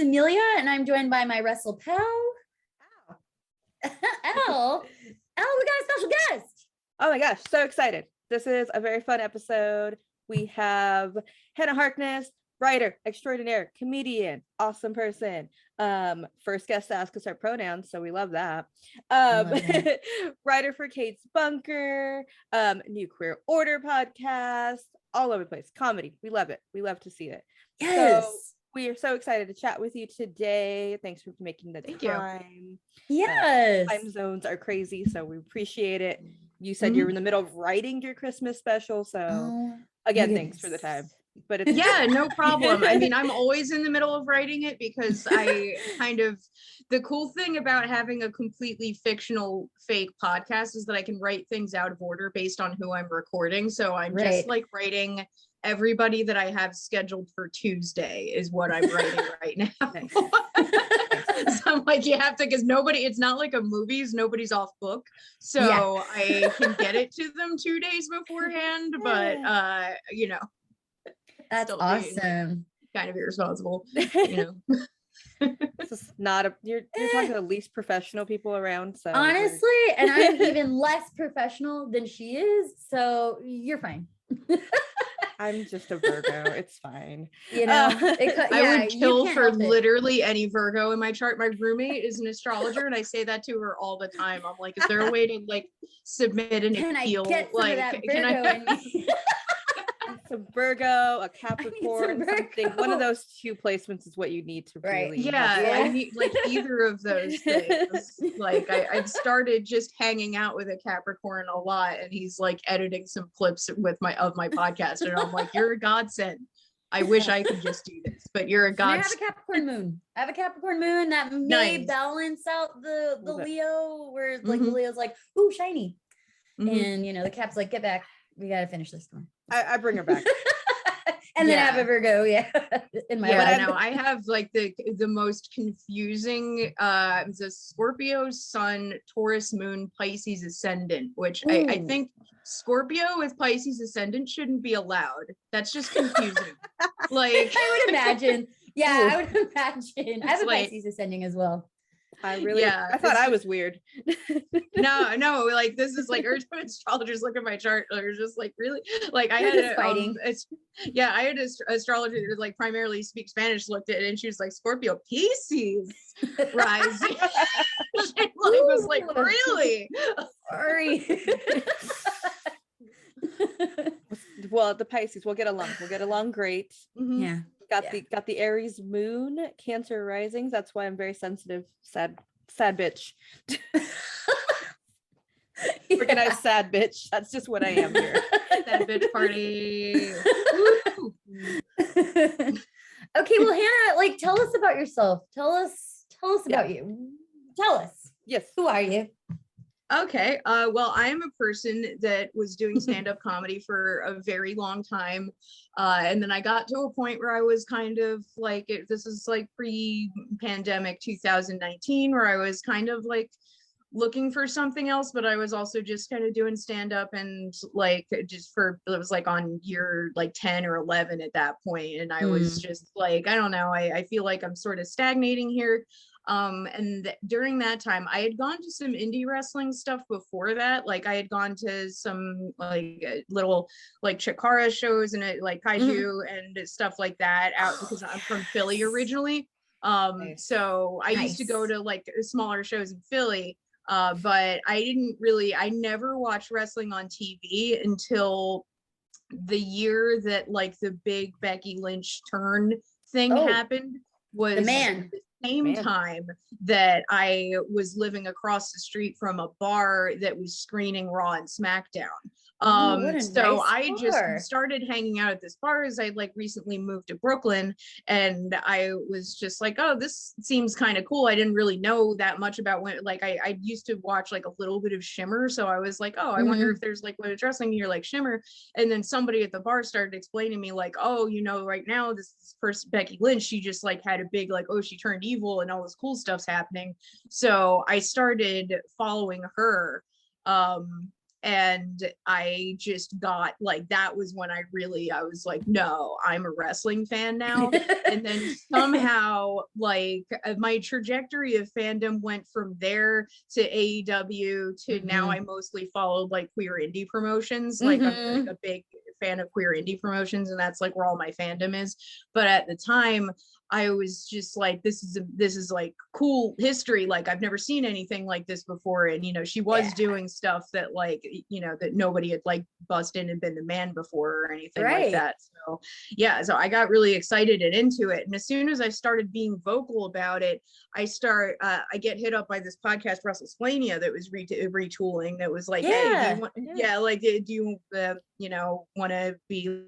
Amelia, and I'm joined by my wrestle pal. Al, we got a special guest. Oh my gosh, so excited. This is a very fun episode. We have Hannah Harkness, writer extraordinaire, comedian, awesome person. First guest to ask us our pronouns, so we love that. Writer for Kate's Bunker, New Queer Order podcast, all over the place. Comedy, we love it. We love to see it. Yes. So we are so excited to chat with you today. Thanks for making the time. Yes. Time zones are crazy, so we appreciate it. You said you were in the middle of writing your Christmas special, so again, thanks for the time. But it's no problem. I mean, I'm always in the middle of writing it because I the cool thing about having a completely fictional fake podcast is that I can write things out of order based on who I'm recording. So I'm just like writing everybody that I have scheduled for Tuesday is what I'm writing right now. So I'm like, you have to, because it's not like a movie's, nobody's off book. So I can get it to them 2 days beforehand, but that's awesome. Kind of irresponsible, This is not you're talking to the least professional people around. So honestly, and I'm even less professional than she is, so you're fine. I'm just a Virgo. It's fine. I would kill for literally any Virgo in my chart. My roommate is an astrologer, and I say that to her all the time. I'm like, is there a way to like submit an appeal? It's a Virgo, a Capricorn, something. One of those two placements is what you need to really. I need like either of those things. Like I've started just hanging out with a Capricorn a lot, and he's like editing some clips of my podcast, and I'm like, you're a godsend. I wish I could just do this, but you're a godsend. I have a Capricorn moon. That may balance out the Leo, where like the Leo's like, ooh, shiny, and the Cap's like, get back. We got to finish this one. I bring her back. And then I have a Virgo, in my life. I have like the most confusing the Scorpio sun, Taurus moon, Pisces ascendant, which I think Scorpio with Pisces ascendant shouldn't be allowed. That's just confusing. Like I would imagine. I would imagine. I have a Pisces ascending as well. I thought I was weird. No, like this is like urgent astrologers look at my chart. They're just like, really? Like I had an astrologer that like primarily speaks Spanish looked at it and she was like, Scorpio Pisces rising. She was like, really? Sorry. Well, the Pisces, we'll get along great. Yeah. Got the Aries moon, Cancer risings. That's why I'm very sensitive, sad bitch. Organized sad bitch. That's just what I am here. Sad bitch party. Okay, well, Hannah, like, tell us about yourself. Tell us about you. Tell us. Yes. Who are you? Okay. Well, I am a person that was doing stand-up comedy for a very long time. And then I got to a point where I was kind of like, this is like pre-pandemic 2019, where I was kind of like looking for something else, but I was also just kind of doing stand-up and like it was like on year like 10 or 11 at that point. And I was just like, I don't know, I feel like I'm sort of stagnating here. And during that time I had gone to some indie wrestling stuff before that. Like I had gone to some like little like Chikara shows and like kaiju and stuff like that out because I'm from Philly originally. So I used to go to like smaller shows in Philly, but I never watched wrestling on TV until the year that like the big Becky Lynch turn thing happened. Was the same time that I was living across the street from a bar that was screening Raw and SmackDown. So I just started hanging out at this bar as I like recently moved to Brooklyn, and I was just like, oh, this seems kind of cool. I didn't really know that much about when, like I used to watch like a little bit of Shimmer, so I was like, oh, I wonder if there's like women's wrestling here like Shimmer. And then somebody at the bar started explaining to me like, oh, right now this person Becky Lynch, she just like had a big like, oh, she turned evil and all this cool stuff's happening. So I started following her. And I just got like, that was when I was like, no, I'm a wrestling fan now. And then somehow like my trajectory of fandom went from there to AEW to now I mostly followed like queer indie promotions. Like I'm like a big fan of queer indie promotions, and that's like where all my fandom is. But at the time I was just like, this is like cool history. Like I've never seen anything like this before. And, you know, she was doing stuff that like, you know, that nobody had like bust in and been the man before or anything like that. So yeah, so I got really excited and into it. And as soon as I started being vocal about it, I get hit up by this podcast, WrestleSplania, that was retooling. That was like, hey, do you you know, want to be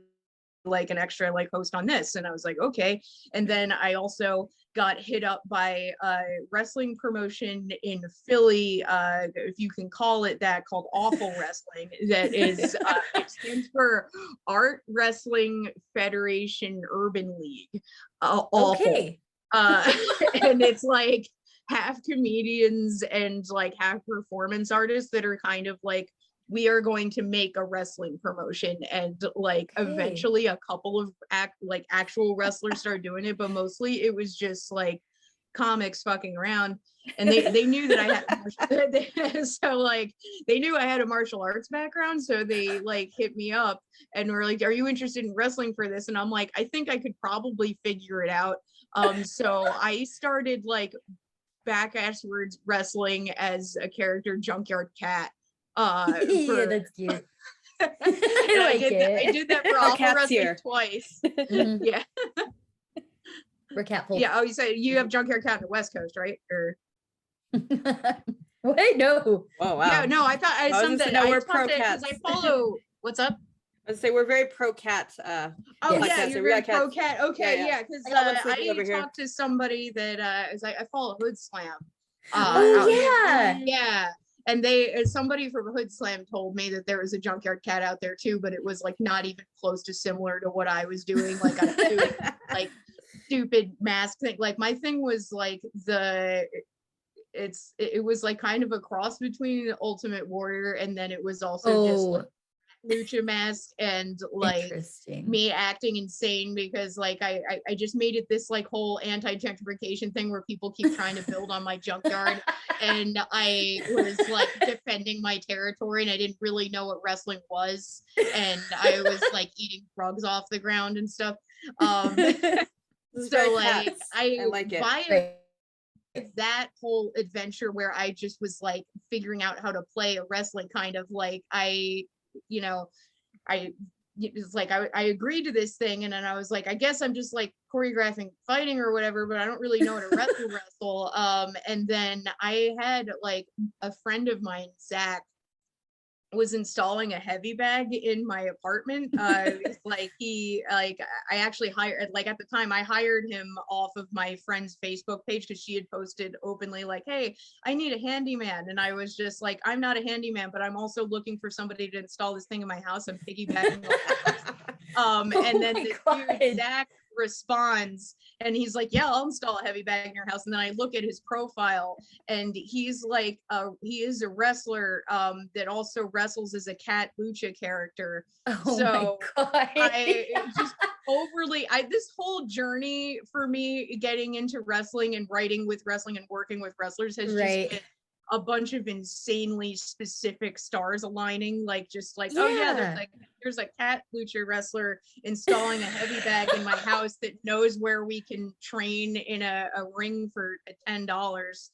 like an extra like host on this? And I was like, okay. And then I also got hit up by a wrestling promotion in Philly, if you can call it that, called Awful Wrestling. That is it stands for Art Wrestling Federation Urban League. Awful. And it's like half comedians and like half performance artists that are kind of like, we are going to make a wrestling promotion. And like eventually a couple of actual wrestlers started doing it, but mostly it was just like comics fucking around. And they knew that I had so like they knew I had a martial arts background, so they like hit me up and were like, are you interested in wrestling for this? And I'm like, I think I could probably figure it out. So I started like back-asswards wrestling as a character, Junkyard Cat. Yeah, that's cute. I did that for Awful Wrestling twice. Yeah. For Catfolk. Yeah. Oh, you said you have Junkyard Cat in the West Coast, right? Or wait, no. Oh wow. Yeah, no, I thought I something. No, we're pro cats. I follow. What's up? I'd say we're very pro cat. Oh yeah, you're very pro cat. Okay, yeah, because I here. talked to somebody that I follow Hood Slam. Yeah. And somebody from Hood Slam told me that there was a Junkyard Cat out there too, but it was like not even close to similar to what I was doing. Like I was doing like stupid mask thing. Like my thing was like it was like kind of a cross between Ultimate Warrior, and then it was also just like lucha mask, and like me acting insane because like I just made it this like whole anti-gentrification thing where people keep trying to build on my junkyard, and I was like defending my territory, and I didn't really know what wrestling was, and I was like eating drugs off the ground and stuff. So like I like it. That whole adventure where I just was like figuring out how to play a wrestling kind of like it's like I agreed to this thing, and then I was like, I guess I'm just like choreographing fighting or whatever, but I don't really know how to wrestle. And then I had like a friend of mine, Zach, was installing a heavy bag in my apartment. I actually hired, like at the time I hired him off of my friend's Facebook page because she had posted openly like, hey, I need a handyman. And I was just like, I'm not a handyman, but I'm also looking for somebody to install this thing in my house. I'm piggybacking. And then the dude, Zach, responds and he's like, yeah, I'll install a heavy bag in your house. And then I look at his profile, and he's like he is a wrestler that also wrestles as a cat lucha character. So I just overly this whole journey for me getting into wrestling and writing with wrestling and working with wrestlers has just been a bunch of insanely specific stars aligning, like just like there's a cat lucha wrestler installing a heavy bag in my house that knows where we can train in a ring for $10.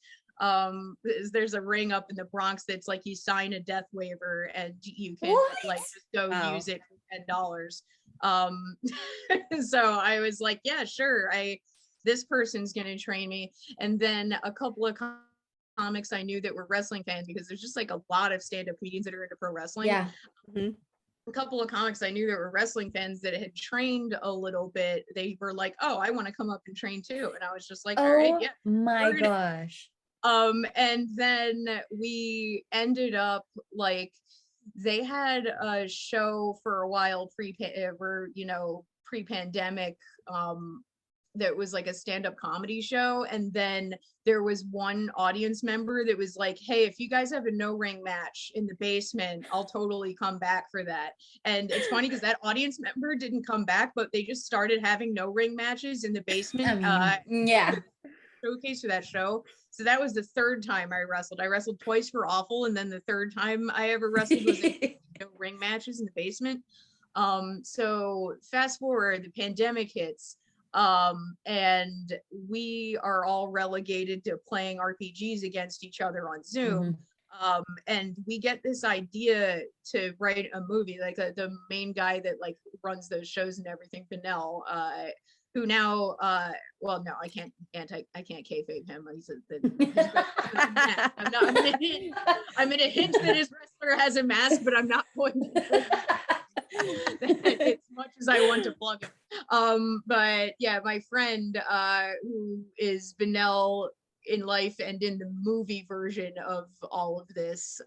There's a ring up in the Bronx that's like you sign a death waiver and you can like just go use it for $10. So I was like, yeah, sure, this person's gonna train me. And then a couple of comics I knew that were wrestling fans, because there's just like a lot of stand-up comedians that are into pro wrestling. Yeah. A couple of comics I knew that were wrestling fans that had trained a little bit, they were like, oh, I want to come up and train too. And I was just like, all right, yeah. My gosh. And then we ended up like, they had a show for a while pre-pandemic that was like a stand-up comedy show, and then there was one audience member that was like, hey, if you guys have a no ring match in the basement, I'll totally come back for that. And it's funny because that audience member didn't come back, but they just started having no ring matches in the basement. Yeah. Showcase for that show. So that was the third time I wrestled. I wrestled twice for Awful, and then the third time I ever wrestled was in no ring matches in the basement. So fast forward, the pandemic hits, and we are all relegated to playing RPGs against each other on Zoom. And we get this idea to write a movie. Like the main guy that like runs those shows and everything, Benel, who now well, no, I can't kayfabe him. He's I'm gonna hint that his wrestler has a mask, but I'm not going to as much as I want to plug him. But yeah, my friend who is Benel in life and in the movie version of all of this,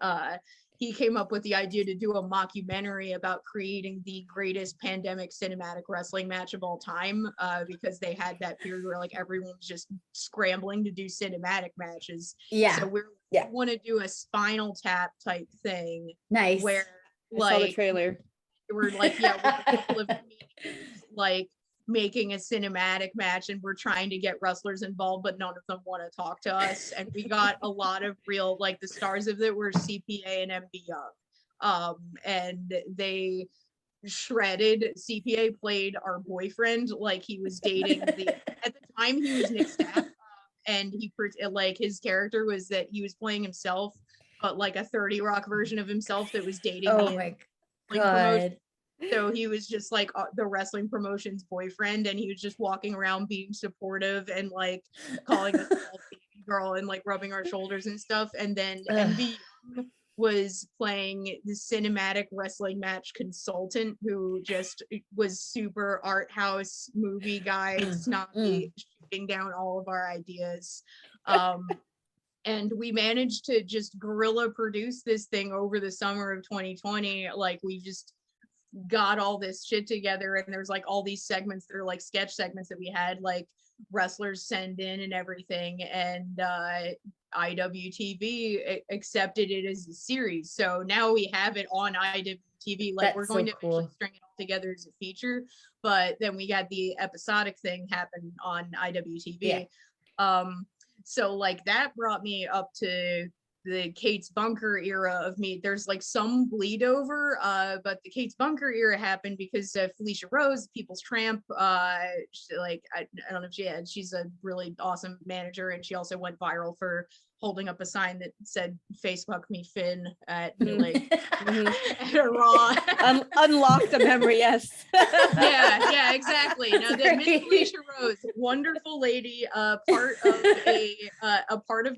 he came up with the idea to do a mockumentary about creating the greatest pandemic cinematic wrestling match of all time, because they had that period where like everyone was just scrambling to do cinematic matches. Yeah. So we want to do a Spinal Tap type thing. Nice. Where I saw the trailer. We're like, yeah, we're a couple of like making a cinematic match, and we're trying to get wrestlers involved, but none of them want to talk to us. And we got a lot of real, like the stars of it were CPA and MB Young. And they shredded. CPA played our boyfriend like he was dating at the time he was Nick Staff. And he like his character was that he was playing himself, but like a 30 Rock version of himself that was dating my God. So he was just like the wrestling promotion's boyfriend, and he was just walking around being supportive and like calling us all baby girl and like rubbing our shoulders and stuff. And then MV was playing the cinematic wrestling match consultant who just was super art house movie guy, snobby, shooting down all of our ideas. And we managed to just guerrilla produce this thing over the summer of 2020. Like we just got all this shit together, and there's like all these segments that are like sketch segments that we had like wrestlers send in and everything, and IWTV accepted it as a series, so now we have it on IWTV. Like we're going to eventually string it all together as a feature, but then we got the episodic thing happen on IWTV. So like that brought me up to the Kate's Bunker era of me. There's like some bleed over, but the Kate's Bunker era happened because Felicia Rose, People's Tramp, like I don't know if she's a really awesome manager, and she also went viral for holding up a sign that said "Facebook me Finn" at like at a Raw. Unlocked a memory, yes. yeah, exactly. Now that Miss Felicia Rose, wonderful lady, part of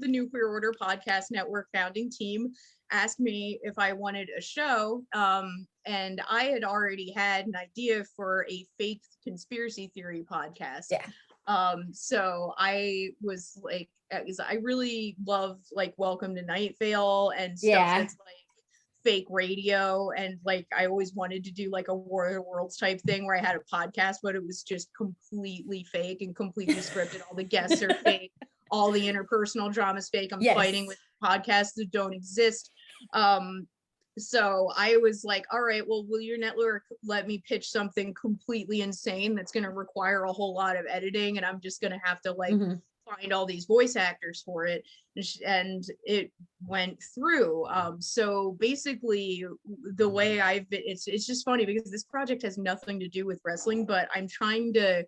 the Nuclear Order Podcast Network founding team, asked me if I wanted a show, and I had already had an idea for a fake conspiracy theory podcast. So I was like, because I really love like Welcome to Night Vale and stuff that's like fake radio, and like I always wanted to do like a War of the Worlds type thing where I had a podcast, but it was just completely fake and completely scripted. All the guests are fake, all the interpersonal drama is fake. I'm fighting with podcasts that don't exist. So I was like, all right, well, will your network let me pitch something completely insane that's going to require a whole lot of editing, and I'm just going to have to like find all these voice actors for it, and it went through. So basically the way it's just funny because this project has nothing to do with wrestling, but I'm trying to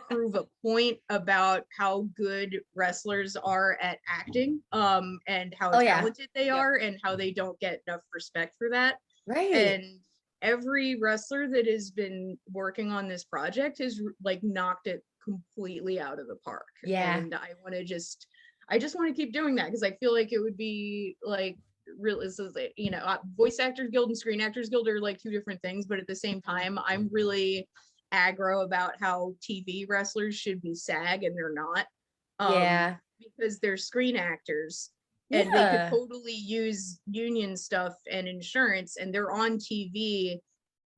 prove a point about how good wrestlers are at acting, and how talented they are, and how they don't get enough respect for that. And every wrestler that has been working on this project has like knocked it completely out of the park. And I just want to keep doing that because I feel like it would be like really, you know, Voice Actors Guild and Screen Actors Guild are like two different things, but at the same time I'm really aggro about how TV wrestlers should be SAG and they're not, because they're screen actors and they could totally use union stuff and insurance, and they're on TV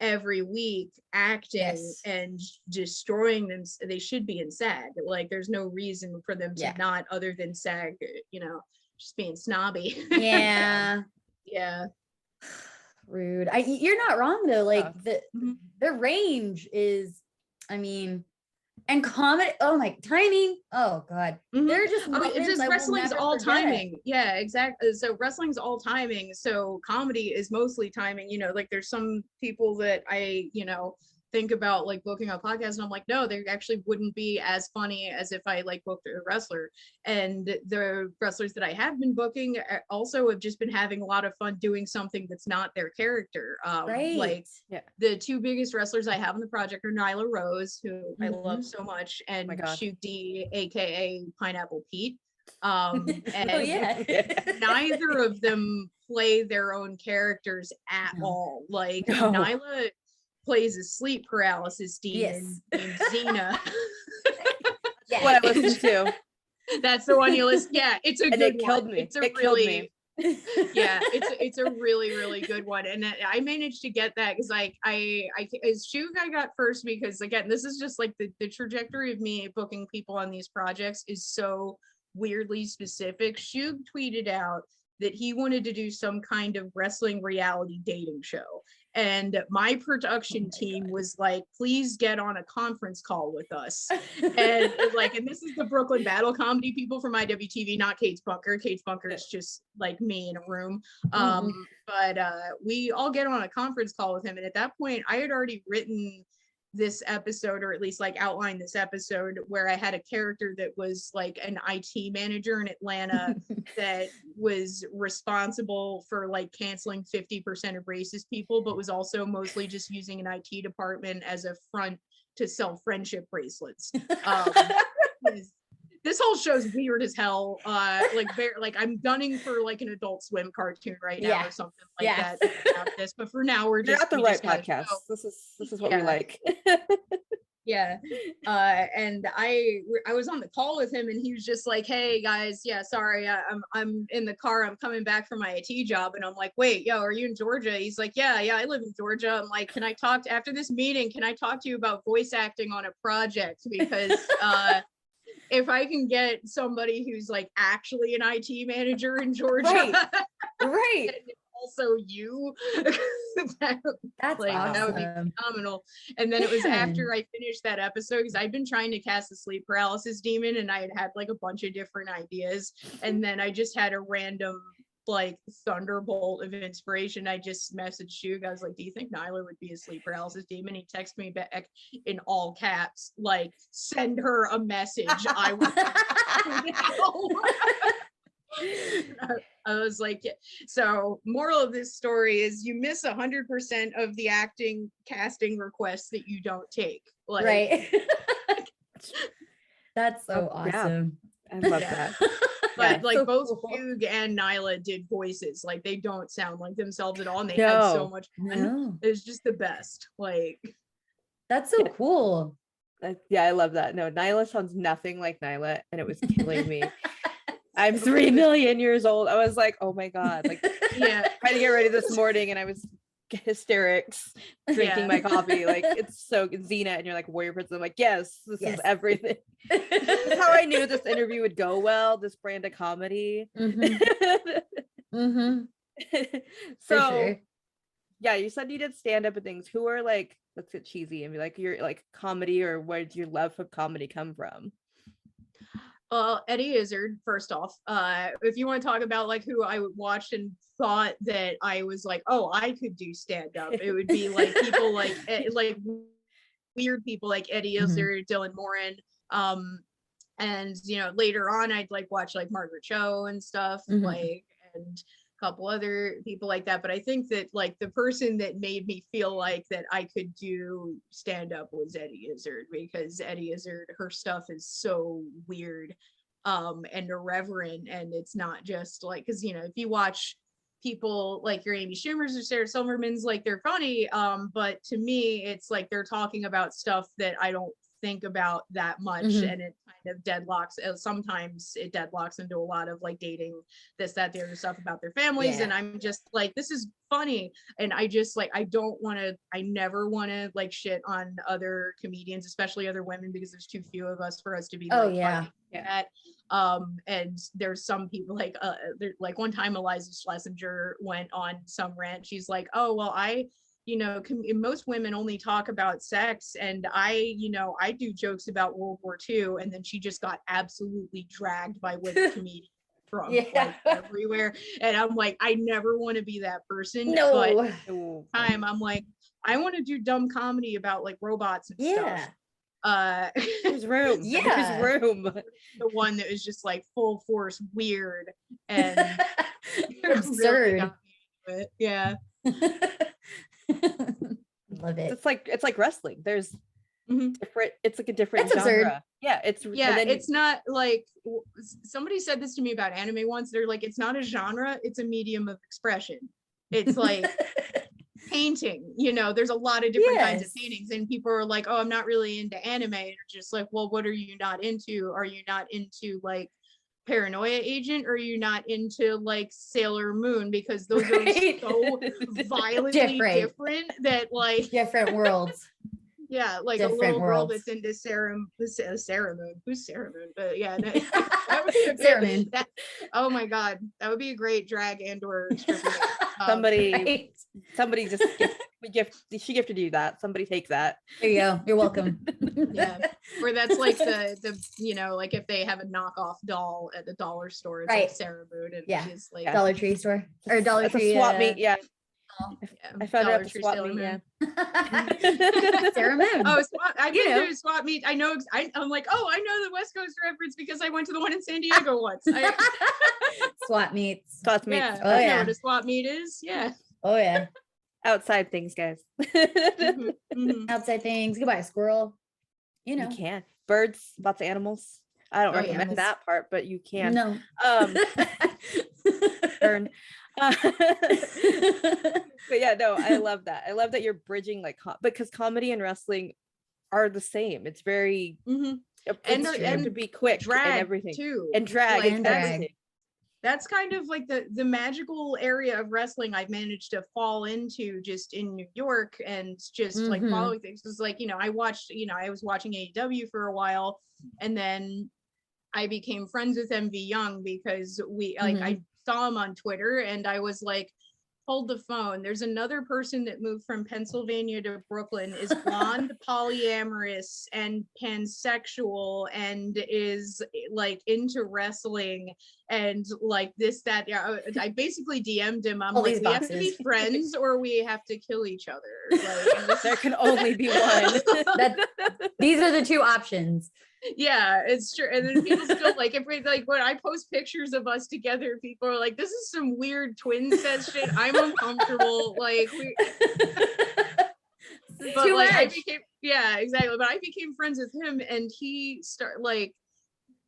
every week acting Yes. and destroying them. They should be in SAG. Like there's no reason for them to not, other than SAG, you know, just being snobby. Yeah. Yeah. Rude. You're not wrong though. Like Mhm. the range is, I mean, and comedy. Oh my, timing. Oh God. There are just I mean, it's moments just I will wrestling's never all forget. timing. Yeah, exactly. So wrestling's all timing. So comedy is mostly timing. You know, like there's some people that I, you know, think about like booking a podcast, and I'm like, no, they actually wouldn't be as funny as if I like booked a wrestler. And the wrestlers that I have been booking also have just been having a lot of fun doing something that's not their character. Right. Like the two biggest wrestlers I have on the project are Nyla Rose, who I love so much, and Shoot D, aka Pineapple Pete. And neither of them play their own characters at all. Like Nyla plays a sleep paralysis demon named Xena. What I listened to. That's the one you listen. Yeah, it's a and good it killed one. me. It's a it really, killed me. Yeah, it's a really good one, and I managed to get that because I as Shug I got first, because again, this is just like the trajectory of me booking people on these projects is so weirdly specific. Shug tweeted out that he wanted to do some kind of wrestling reality dating show. And my production team was like, please get on a conference call with us. And like, and this is the Brooklyn Battle Comedy people from IWTV, not Kate's Bunker. Kate's Bunker is just like me in a room. But we all get on a conference call with him. And at that point, I had already written this episode, or at least like outlined this episode, where I had a character that was like an IT manager in Atlanta that was responsible for like canceling 50% of racist people, but was also mostly just using an IT department as a front to sell friendship bracelets. This whole show's weird as hell. Like I'm gunning for like an Adult Swim cartoon right now or something like that. This, but for now we're just not the right podcast. This is what we like. And I was on the call with him, and he was just like, hey guys, sorry, I'm in the car, I'm coming back from my IT job. And I'm like, wait, yo, are you in Georgia? He's like, yeah, I live in Georgia. I'm like, can I talk after this meeting, can I talk to you about voice acting on a project? Because if I can get somebody who's like actually an IT manager in Georgia, right. Also you, that's like, awesome. That would be phenomenal. And then it was after I finished that episode, because I'd been trying to cast a sleep paralysis demon, and I had like a bunch of different ideas, and then I just had a random like thunderbolt of inspiration. I just messaged Shug. I was like, do you think Nyla would be a sleep paralysis demon? He texted me back in all caps, like, send her a message. I was like, so moral of this story is you miss 100% of the acting casting requests that you don't take. Like, right. That's so awesome. I love that. But like so both cool. Hugh and Nyla did voices. Like they don't sound like themselves at all, and they had so much fun. It was just the best. Like, that's so cool. I love that. No, Nyla sounds nothing like Nyla, and it was killing me. I'm 3 million years old. I was like, oh my God. Like, trying to get ready this morning, and I was hysterics drinking my coffee. Like, it's so Xena, and you're like Warrior Princess. I'm like, yes, this is everything. This is how I knew this interview would go well, this brand of comedy. So yeah, you said you did stand-up and things. Who are like, let's get cheesy and be like, you're like comedy, or where did your love of comedy come from? Eddie Izzard, first off. If you want to talk about like who I watched and thought that I was like, oh, I could do stand-up, it would be like people like weird people like Eddie Izzard, Dylan Moran. And you know, later on I'd like watch like Margaret Cho and stuff, like, and a couple other people like that. But I think that like the person that made me feel like that I could do stand-up was Eddie Izzard, because Eddie Izzard, her stuff is so weird and irreverent, and it's not just like, because you know, if you watch people like your Amy Schumers or Sarah Silverman's, like they're funny, but to me it's like they're talking about stuff that I don't think about that much, and it kind of deadlocks. Sometimes it deadlocks into a lot of like dating this, that, the other stuff about their families, and I'm just like, this is funny, and I just like, I never want to like shit on other comedians, especially other women, because there's too few of us for us to be like that. And there's some people like one time Eliza Schlesinger went on some rant. She's like, oh well, most women only talk about sex, and I do jokes about World War II, and then she just got absolutely dragged by women comedians from like everywhere, and I'm like, I never want to be that person. But I'm like, I want to do dumb comedy about like robots and stuff. There's room. There's room. The one that was just like full force weird and absurd. Really it. Yeah. Love it. It's like wrestling. There's different. It's like a different That's genre. absurd. Yeah, it's not like, somebody said this to me about anime once. They're like, it's not a genre, it's a medium of expression. It's like painting, there's a lot of different kinds of paintings, and people are like, oh, I'm not really into anime. And you're just like, well, what are you not into? Are you not into like Paranoia Agent, or are you not into like Sailor Moon? Because those are so violently different that like different worlds. Yeah, like different a little girl that's into Sarah Moon. Who's Sarah Moon? But yeah, that would be a Sarah Moon. Oh my god, that would be a great drag and/or stripper. Somebody just she gifted you that. Somebody take that. There you go. You're welcome. Yeah, where that's like the like if they have a knockoff doll at the dollar store, it's like Sarah Moon, and she's like Dollar Tree store or Dollar Tree swap meet. Yeah. I found Dollar out Tree swap Sailor meet. Moon. Yeah. Sarah Moon. Oh, I've been to a swap meet. I know. I'm like, oh, I know the West Coast reference because I went to the one in San Diego once. Swap meets. Swap meets. Yeah, I know what a swap meet is. Yeah. Oh yeah. Outside things, guys. Outside things. Goodbye, squirrel. You can. Birds, lots of animals. I don't recommend that part, but you can. No. Burn. But yeah, no, I love that. I love that you're bridging like because comedy and wrestling are the same. It's very and to be quick drag and everything too, and drag like, and everything. That's kind of like the magical area of wrestling I've managed to fall into just in New York, and just like following things. It's like, I was watching AEW for a while, and then I became friends with MV Young because I saw him on Twitter, and I was like, hold the phone. There's another person that moved from Pennsylvania to Brooklyn, is blonde, polyamorous, and pansexual, and is like into wrestling, and like this, that. Yeah, I basically DM'd him. I'm like, we have to be friends, or we have to kill each other. Like, there can only be one. These are the two options. Yeah, it's true. And then people still like, if we like, when I post pictures of us together, people are like, this is some weird twin set shit. I'm uncomfortable. Like, but too like much. Exactly. But I became friends with him, and he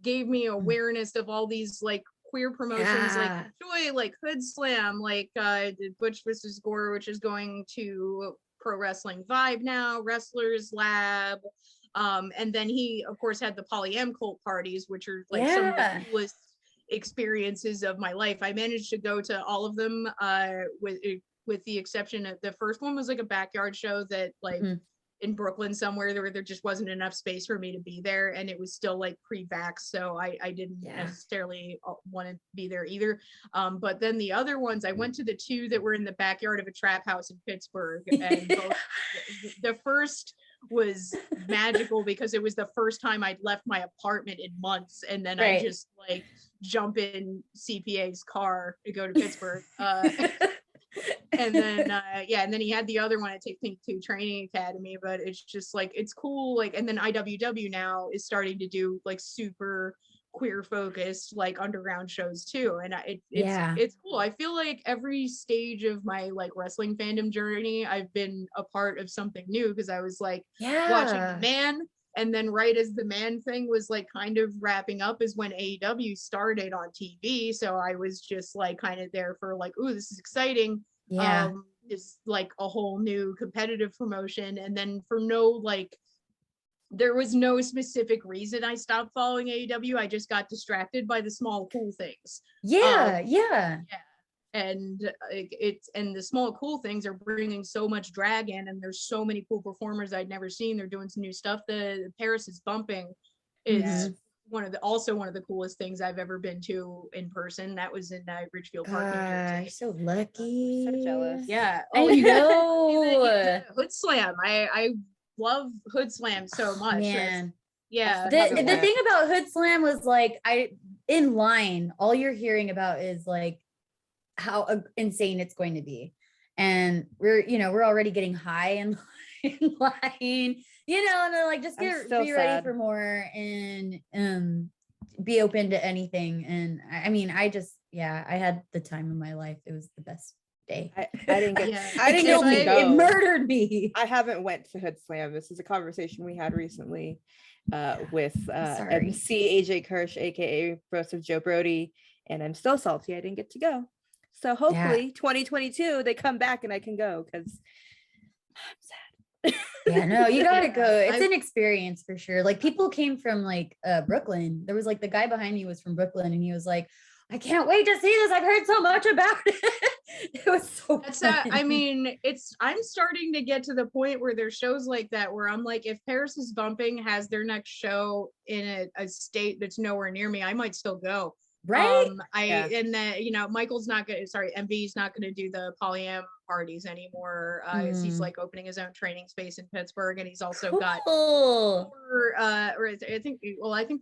gave me awareness of all these like queer promotions, like Joy, like Hood Slam, like Butch vs. Gore, which is going to Pro Wrestling Vibe now, Wrestlers Lab. And then he, of course, had the polyam cult parties, which are like some of the coolest experiences of my life. I managed to go to all of them, with the exception of the first one was like a backyard show that like in Brooklyn somewhere there just wasn't enough space for me to be there, and it was still like pre-vax, so I didn't necessarily want to be there either. But then the other ones, I went to the two that were in the backyard of a trap house in Pittsburgh, and the first was magical because it was the first time I'd left my apartment in months, and then I just like jump in CPA's car to go to Pittsburgh. And then and then he had the other one at Take Pink 2 Training Academy, but it's just like, it's cool. Like, and then IWW now is starting to do like super queer focused like underground shows too, and it's cool. I feel like every stage of my like wrestling fandom journey, I've been a part of something new, because I was like watching The Man, and then right as the Man thing was like kind of wrapping up is when AEW started on TV, so I was just like kind of there for like, ooh, this is exciting. It's like a whole new competitive promotion, and then for no like there was no specific reason I stopped following AEW. I just got distracted by the small cool things. Yeah. And and the small cool things are bringing so much drag in, and there's so many cool performers I'd never seen. They're doing some new stuff. The Paris is Bumping is one of the coolest things I've ever been to in person. That was in Ridgefield Park, New Jersey. You're so lucky. So jealous. Yeah. Oh, I know. Hood Slam. I love Hood Slam so much. Man. Yeah. The thing about Hood Slam was like, in line, all you're hearing about is like how insane it's going to be. And we're already getting high in line, and they're like, just be ready for more and be open to anything. And I mean, I had the time of my life. It was the best day. I didn't get it murdered me. I haven't went to Hood Slam. This is a conversation we had recently with MC AJ Kirsch, aka Bros of Joe Brody, and I'm still salty I didn't get to go. So hopefully 2022 they come back and I can go, because I'm sad. Yeah, no, you gotta go. It's an experience for sure. Like, people came from like Brooklyn. There was like the guy behind me was from Brooklyn, and he was like, I can't wait to see this. I've heard so much about it. It was so fun. I mean, I'm starting to get to the point where there's shows like that where I'm like, if Paris is Bumping has their next show in a state that's nowhere near me, I might still go. Right. And then, Michael's not gonna, MV's not gonna do the polyam parties anymore. He's like opening his own training space in Pittsburgh, and he's also got I think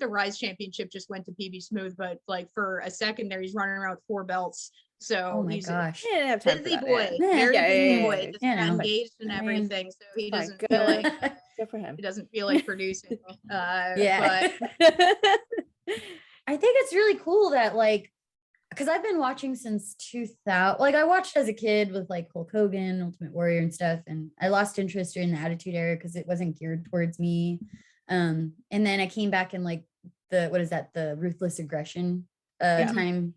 the Rise Championship just went to PB Smooth, but like for a second there, he's running around with 4 belts. So he's gosh, he didn't have time busy for boy, that, very busy boy, just engaged in I mean, everything. So he doesn't feel like good for him. he doesn't feel like producing. But I think it's really cool that, like, because I've been watching since 2000. Like, I watched as a kid with like Hulk Hogan, Ultimate Warrior and stuff, and I lost interest during the Attitude Era because it wasn't geared towards me. And then I came back in like the Ruthless Aggression time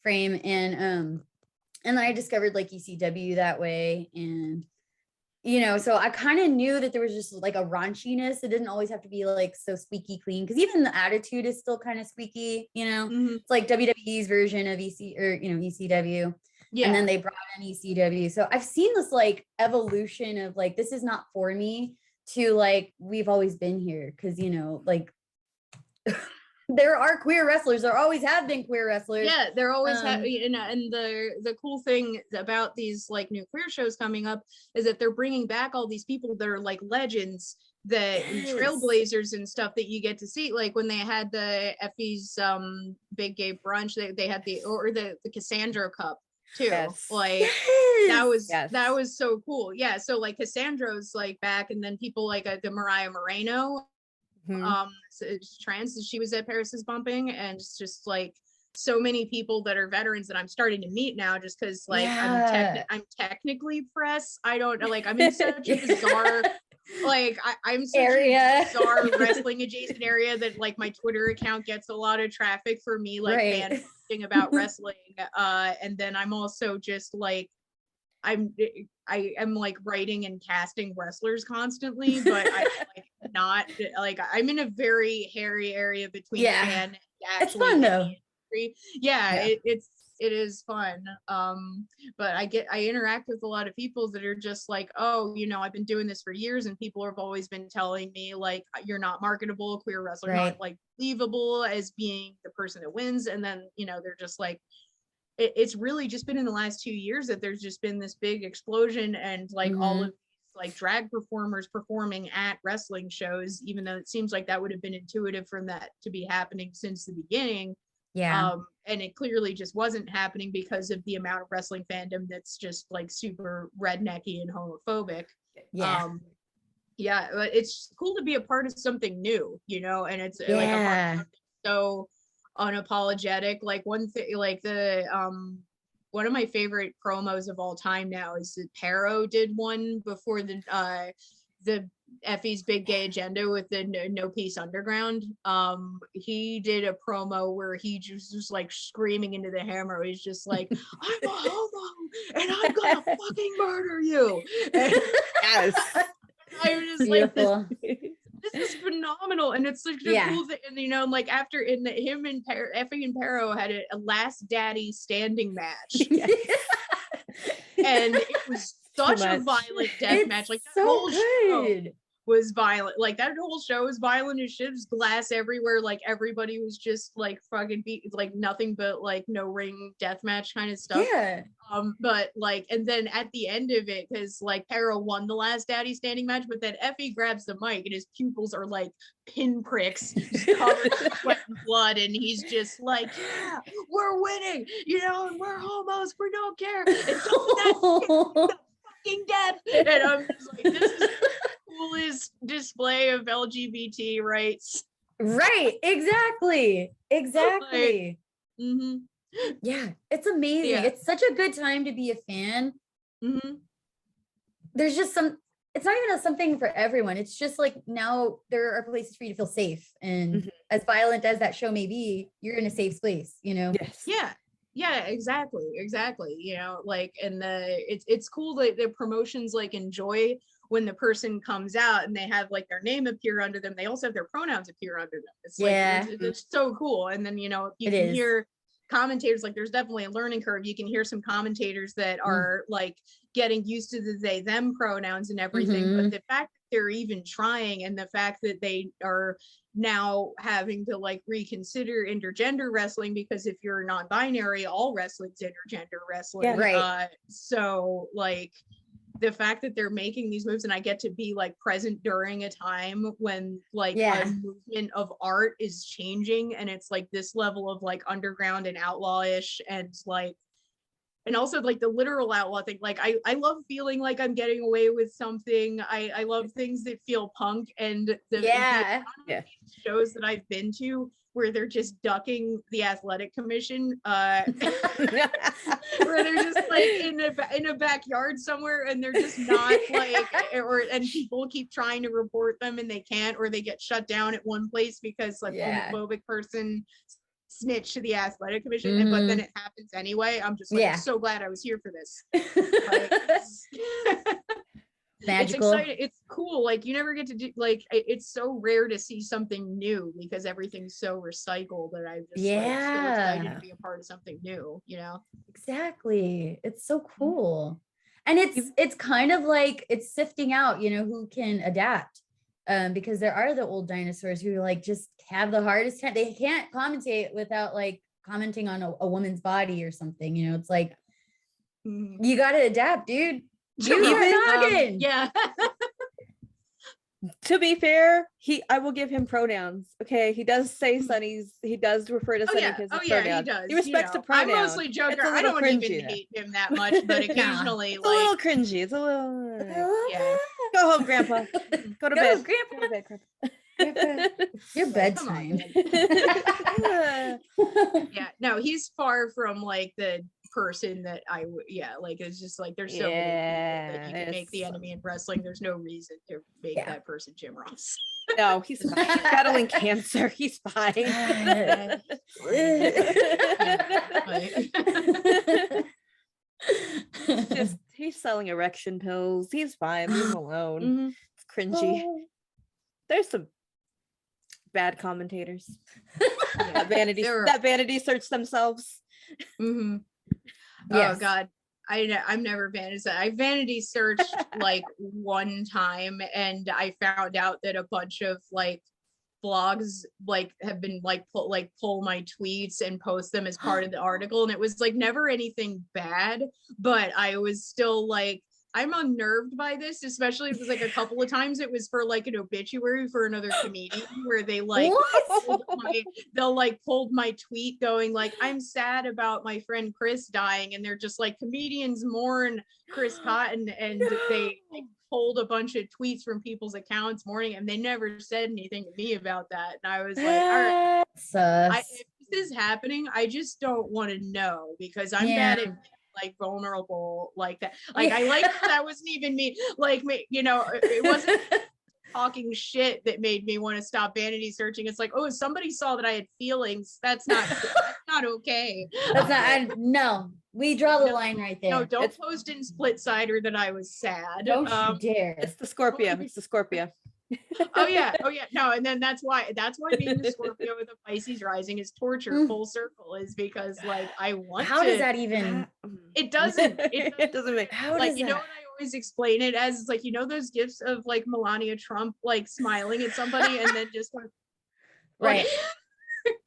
frame, and then I discovered like ECW that way, and so I kind of knew that there was just like a raunchiness. It didn't always have to be like so squeaky clean, because even the Attitude is still kind of squeaky, It's like WWE's version of ECW. Yeah. And then they brought in ECW. So I've seen this like evolution of like, this is not for me, to like, we've always been here. Cause like there are queer wrestlers. There always have been queer wrestlers. Yeah, there always have, and the cool thing about these like new queer shows coming up is that they're bringing back all these people that are like legends, that trailblazers and stuff that you get to see. Like when they had the Effie's big gay brunch, they had the Cassandra Cup too. Like that was so cool. Yeah, so like Cassandra's like back, and then people like the Mariah Moreno. Trans, she was at Paris is Bumping, and it's just like so many people that are veterans that I'm starting to meet now, just because like I'm technically press. I don't know, like I'm in such a bizarre I'm such a bizarre wrestling adjacent area that like my Twitter account gets a lot of traffic for me, like fan posting about wrestling, and then I'm also just like I am like writing and casting wrestlers constantly, but I like not like I'm in a very hairy area between fan and it's fun though. It is fun. But I interact with a lot of people that are just like, oh, I've been doing this for years, and people have always been telling me like, you're not marketable, queer wrestler, not like believable as being the person that wins, and then they're just like, it's really just been in the last 2 years that there's just been this big explosion, and like all of these like drag performers performing at wrestling shows, even though it seems like that would have been intuitive for that to be happening since the beginning. And it clearly just wasn't happening because of the amount of wrestling fandom that's just like super rednecky and homophobic. But it's cool to be a part of something new, and it's like a part of something so unapologetic. Like one thing, like the one of my favorite promos of all time now is that Pero did one before the Effie's Big Gay Agenda with the No Peace Underground. He did a promo where he just was like screaming into the hammer. He's just like, I'm a homo and I'm gonna fucking murder you. And I was just like, this this is phenomenal, and it's such a cool thing. And you know, like after him and Effie and Pero had a last daddy standing match, and it was such a violent death match. Like that whole show was violent. Like that whole show was violent as shit. Was glass everywhere. Like everybody was just like fucking like nothing but like no ring death match kind of stuff. Yeah. But like, and then at the end of it, because like Pero won the last daddy standing match, but then Effie grabs the mic and his pupils are like pinpricks, just covered in sweat and blood, and he's just like, yeah, we're winning, you know, and we're homos, we don't care. And don't fucking death. And I'm just like, this is the coolest display of LGBT rights. Right, exactly. Like, yeah, it's amazing. It's such a good time to be a fan. There's just it's not even something for everyone. It's just like now there are places for you to feel safe, and as violent as that show may be, you're in a safe place, you know? Yes. Yeah, exactly. You know, like, and it's cool that the promotions like enjoy when the person comes out and they have like their name appear under them. They also have their pronouns appear under them. It's like it's so cool. And then, you know, you can hear commentators, like there's definitely a learning curve. You can hear some commentators that are like getting used to the they them pronouns and everything, but the fact that they're even trying, and the fact that they are now having to like reconsider intergender wrestling, because if you're non-binary, all wrestling's intergender wrestling. So like the fact that they're making these moves, and I get to be like present during a time when like a movement of art is changing, and it's like this level of like underground and outlawish, and like, and also like the literal outlaw thing. Like I love feeling like I'm getting away with something. I love things that feel punk, and the shows that I've been to where they're just ducking the athletic commission, where they're just like in a backyard somewhere, and they're just not like, and people keep trying to report them and they can't, or they get shut down at one place because like homophobic person snitch to the athletic commission, but then it happens anyway. I'm just like, I'm so glad I was here for this. Like, magical. It's exciting. It's cool. Like you never get to do, like it's so rare to see something new because everything's so recycled, that I'm just like so excited to be a part of something new, you know? Exactly. It's so cool. And it's kind of like it's sifting out, you know, who can adapt. Because there are the old dinosaurs who like just have the hardest time. They can't commentate without like commenting on a woman's body or something, you know. It's like you got to adapt, dude. To be fair, I will give him pronouns. Okay, he does say Sonny's. He does refer to Sonny as a pronoun. He does. He respects the pronoun. I'm mostly joking. I don't even hate him that much, but occasionally, it's like, a little cringy. It's a little. Go home, Grandpa. Go to bed. Grandpa. Go to bed, Grandpa. Your bedtime. No, he's far from like the person that I would like it's just like there's so many people that you can make the enemy in wrestling. There's no reason to make that person Jim Ross. No, he's fine. He's battling cancer. He's fine. He's selling erection pills. He's fine. Leave him alone. It's cringy. There's some bad commentators. That vanity search themselves. Oh God, I'm never vanity. I vanity searched like one time, and I found out that a bunch of like blogs like have been like pull my tweets and post them as part of the article, and it was like never anything bad, but I was still like, I'm unnerved by this, especially because like a couple of times it was for like an obituary for another comedian where they like pulled my tweet going like, I'm sad about my friend Chris dying, and they're just like, comedians mourn Chris Cotton, and they like pulled a bunch of tweets from people's accounts mourning, and they never said anything to me about that, and I was like, all right, if this is happening, I just don't want to know, because I'm bad at like vulnerable like that. Like I like that wasn't even me, like me, you know, it wasn't talking shit that made me want to stop vanity searching. It's like, oh, somebody saw that I had feelings. That's not okay. That's not no. We draw the line right there. No, don't post in Split Sider that I was sad. Don't you dare. It's the Scorpio. It's the Scorpio. Oh yeah. No, and then that's why being a Scorpio with a Pisces rising is torture full circle, is because like I want How to. does that even? It doesn't. It doesn't make. How Like does you know that? what I always explain it as, like, you know those gifs of like Melania Trump like smiling at somebody and then just like, Right.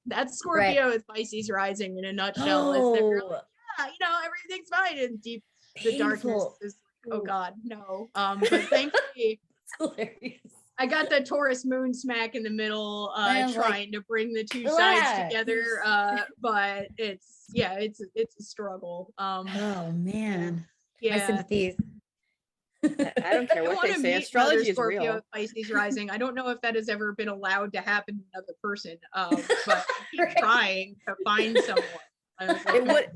that's Scorpio with Pisces rising in a nutshell. Is they're like, yeah, you know, everything's fine, and deep the darkness Painful. is like, oh God, no. But thankfully It's hilarious. I got the Taurus moon smack in the middle, I was like, trying to bring the two relax. sides together. But it's a struggle. Oh man. My Yeah. sympathies. I don't care I what want they to say. meet Astrology another is Scorpio real. with Pisces rising. I don't know if that has ever been allowed to happen to another person, but I keep Right. trying to find someone. I was like,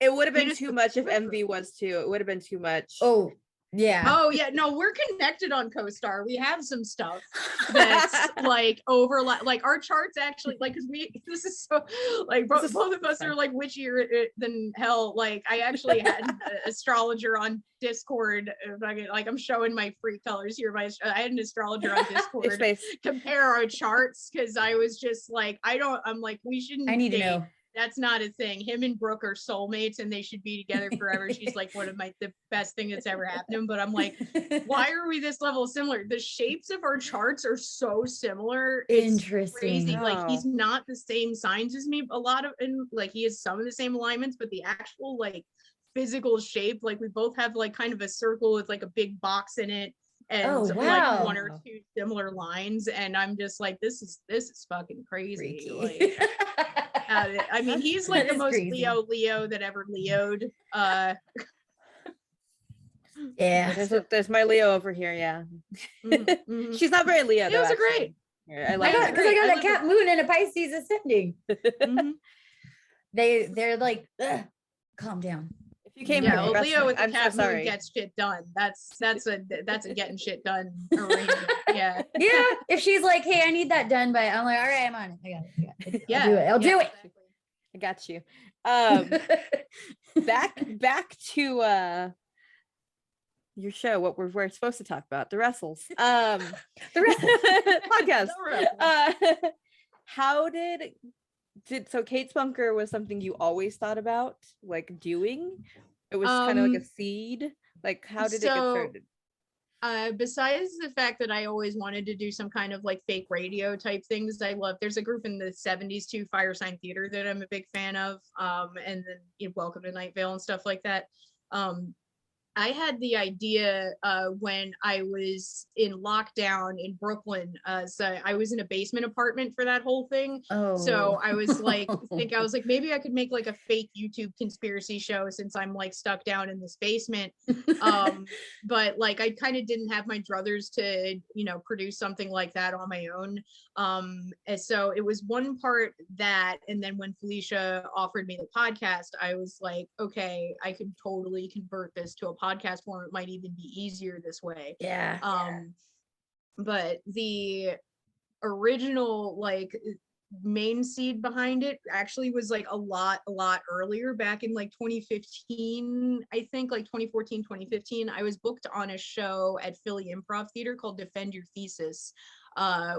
It would have been Venus too is much if river. MV was too. It would have been too much. Oh yeah. Oh yeah, no, we're connected on CoStar. We have some stuff that's like overlap. Like our charts actually, like, because this is so like both of us are like witchier than hell. Like I actually had an astrologer on Discord. Like I'm showing my free colors here. I had an astrologer on Discord compare our charts, because I was just like, I'm like, we shouldn't. I need to date. know. That's not a thing. Him and Brooke are soulmates and they should be together forever. She's like one of the best thing that's ever happened to him. But I'm like, why are we this level similar? The shapes of our charts are so similar. It's Interesting. crazy. Oh. Like he's not the same signs as me. A lot of, and like he has some of the same alignments, but the actual like physical shape, like we both have like kind of a circle with like a big box in it. And like one or two similar lines. And I'm just like, this is fucking crazy. Like, I mean, he's like the most crazy. Leo that ever Leo'd. Yeah. There's my Leo over here. Yeah. Mm-hmm. She's not very Leo. Leos are great. I got a Cap moon and a Pisces ascending. Mm-hmm. They're like, calm down. If you came well, Leo with the Cap moon gets shit done. That's a getting shit done arrangement. Yeah. Yeah. If she's like, hey, I need that done by, I'm like, all right, I'm on it. I got it. Yeah. I'll do it. Exactly. I got you. Back to your show, what we're supposed to talk about, the wrestles. The podcast. How did so Kate Spunker was something you always thought about like doing? It was kind of like a seed. Like how did it get started? Besides the fact that I always wanted to do some kind of like fake radio type things, I love, there's a group in the 70s too, Fire Sign Theater, that I'm a big fan of. And then Welcome to Night Vale and stuff like that. I had the idea when I was in lockdown in Brooklyn. So I was in a basement apartment for that whole thing. Oh. So I was like, I was like, maybe I could make like a fake YouTube conspiracy show since I'm like stuck down in this basement. But like I kind of didn't have my druthers to, produce something like that on my own. And so it was one part that, and then when Felicia offered me the podcast, I was like, okay, I could totally convert this to a podcast form. It might even be easier this way. Yeah. But the original like main seed behind it actually was like a lot earlier, back in like 2015, I think, like 2014, 2015. I was booked on a show at Philly Improv Theater called Defend Your Thesis,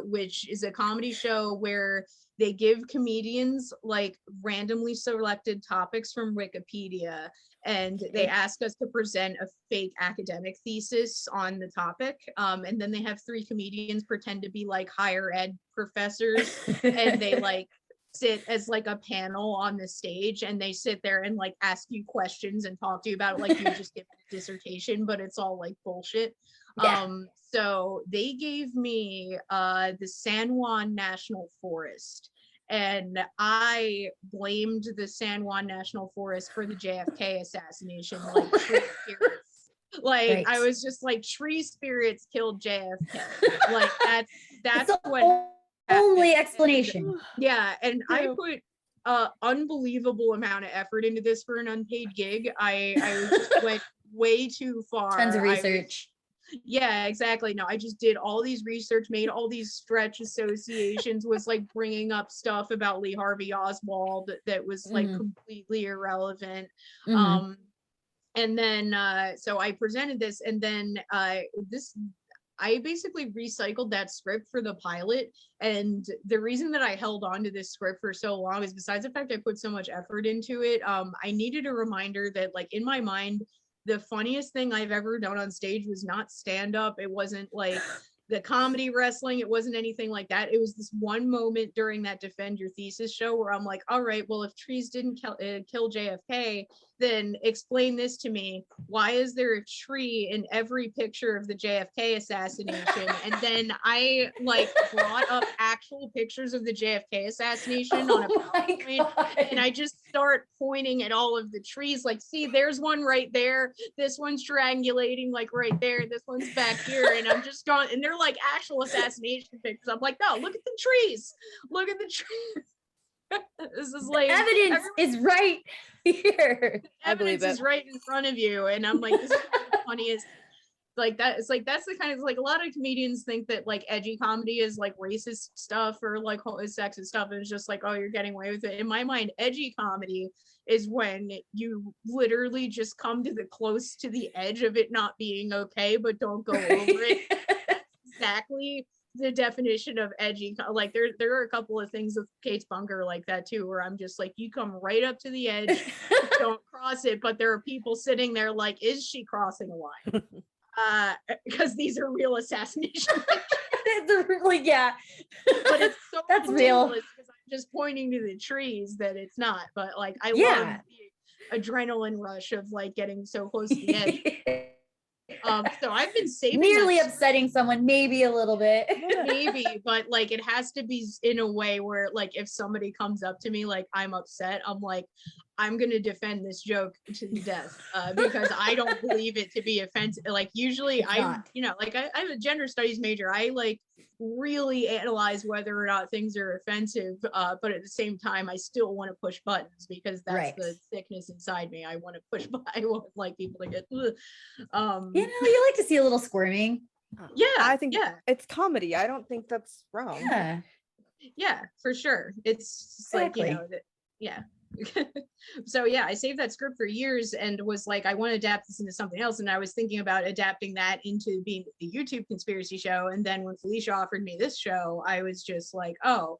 which is a comedy show where they give comedians like randomly selected topics from Wikipedia, and they ask us to present a fake academic thesis on the topic. And then they have 3 comedians pretend to be like higher ed professors, and they like sit as like a panel on the stage, and they sit there and like ask you questions and talk to you about it like you just give a dissertation, but it's all like bullshit. Yeah. So they gave me the San Juan National Forest, and I blamed the San Juan National Forest for the JFK assassination, like tree spirits. Like right. I was just like, tree spirits killed JFK. Like that's what only explanation. Yeah, and I put unbelievable amount of effort into this for an unpaid gig. I just went way too far. Tons of research. Yeah, exactly. No, I just did all these research, made all these stretch associations, was like bringing up stuff about Lee Harvey Oswald that was like completely irrelevant. And then so I presented this, and then I basically recycled that script for the pilot. And the reason that I held on to this script for so long is, besides the fact I put so much effort into it, I needed a reminder that, like, in my mind, the funniest thing I've ever done on stage was not stand up. It wasn't like the comedy wrestling. It wasn't anything like that. It was this one moment during that Defend Your Thesis show where I'm like, all right, well, if trees didn't kill JFK, then explain this to me. Why is there a tree in every picture of the JFK assassination? And then I like brought up actual pictures of the JFK assassination on a PowerPoint, and I just start pointing at all of the trees, like, see, there's one right there. This one's triangulating like right there. This one's back here. And I'm just going, and they're like actual assassination pictures. I'm like, no, look at the trees. Look at the trees. This is like evidence is right here. Evidence is right in front of you. And I'm like, this is the funniest. Like that, it's like that's the kind of, like, a lot of comedians think that like edgy comedy is like racist stuff or like sexist stuff, and it's just like, oh, you're getting away with it. In my mind, edgy comedy is when you literally just come to the close to the edge of it not being okay, but don't go over it. Exactly the definition of edgy. Like there are a couple of things with Kate's Bunker like that too, where I'm just like, you come right up to the edge, don't cross it, but there are people sitting there like, is she crossing a line? Because these are real assassination Like, yeah, but it's so that's real, because I'm just pointing to the trees that it's not. But like, I yeah, love the adrenaline rush of like getting so close to the edge. So I've been saving nearly upsetting someone, maybe a little bit. maybe, but like it has to be in a way where, like, if somebody comes up to me like I'm upset, I'm like, I'm gonna defend this joke to the death, because I don't believe it to be offensive. Like usually I'm a gender studies major. I like really analyze whether or not things are offensive, but at the same time I still want to push buttons because that's the sickness inside me. I want to push, but I won't like people to get you like to see a little squirming. Yeah, I think it's comedy. I don't think that's wrong. Yeah, for sure. It's exactly. Like, yeah. So yeah, I saved that script for years and was like, I want to adapt this into something else. And I was thinking about adapting that into being the YouTube conspiracy show. And then when Felicia offered me this show, I was just like, oh,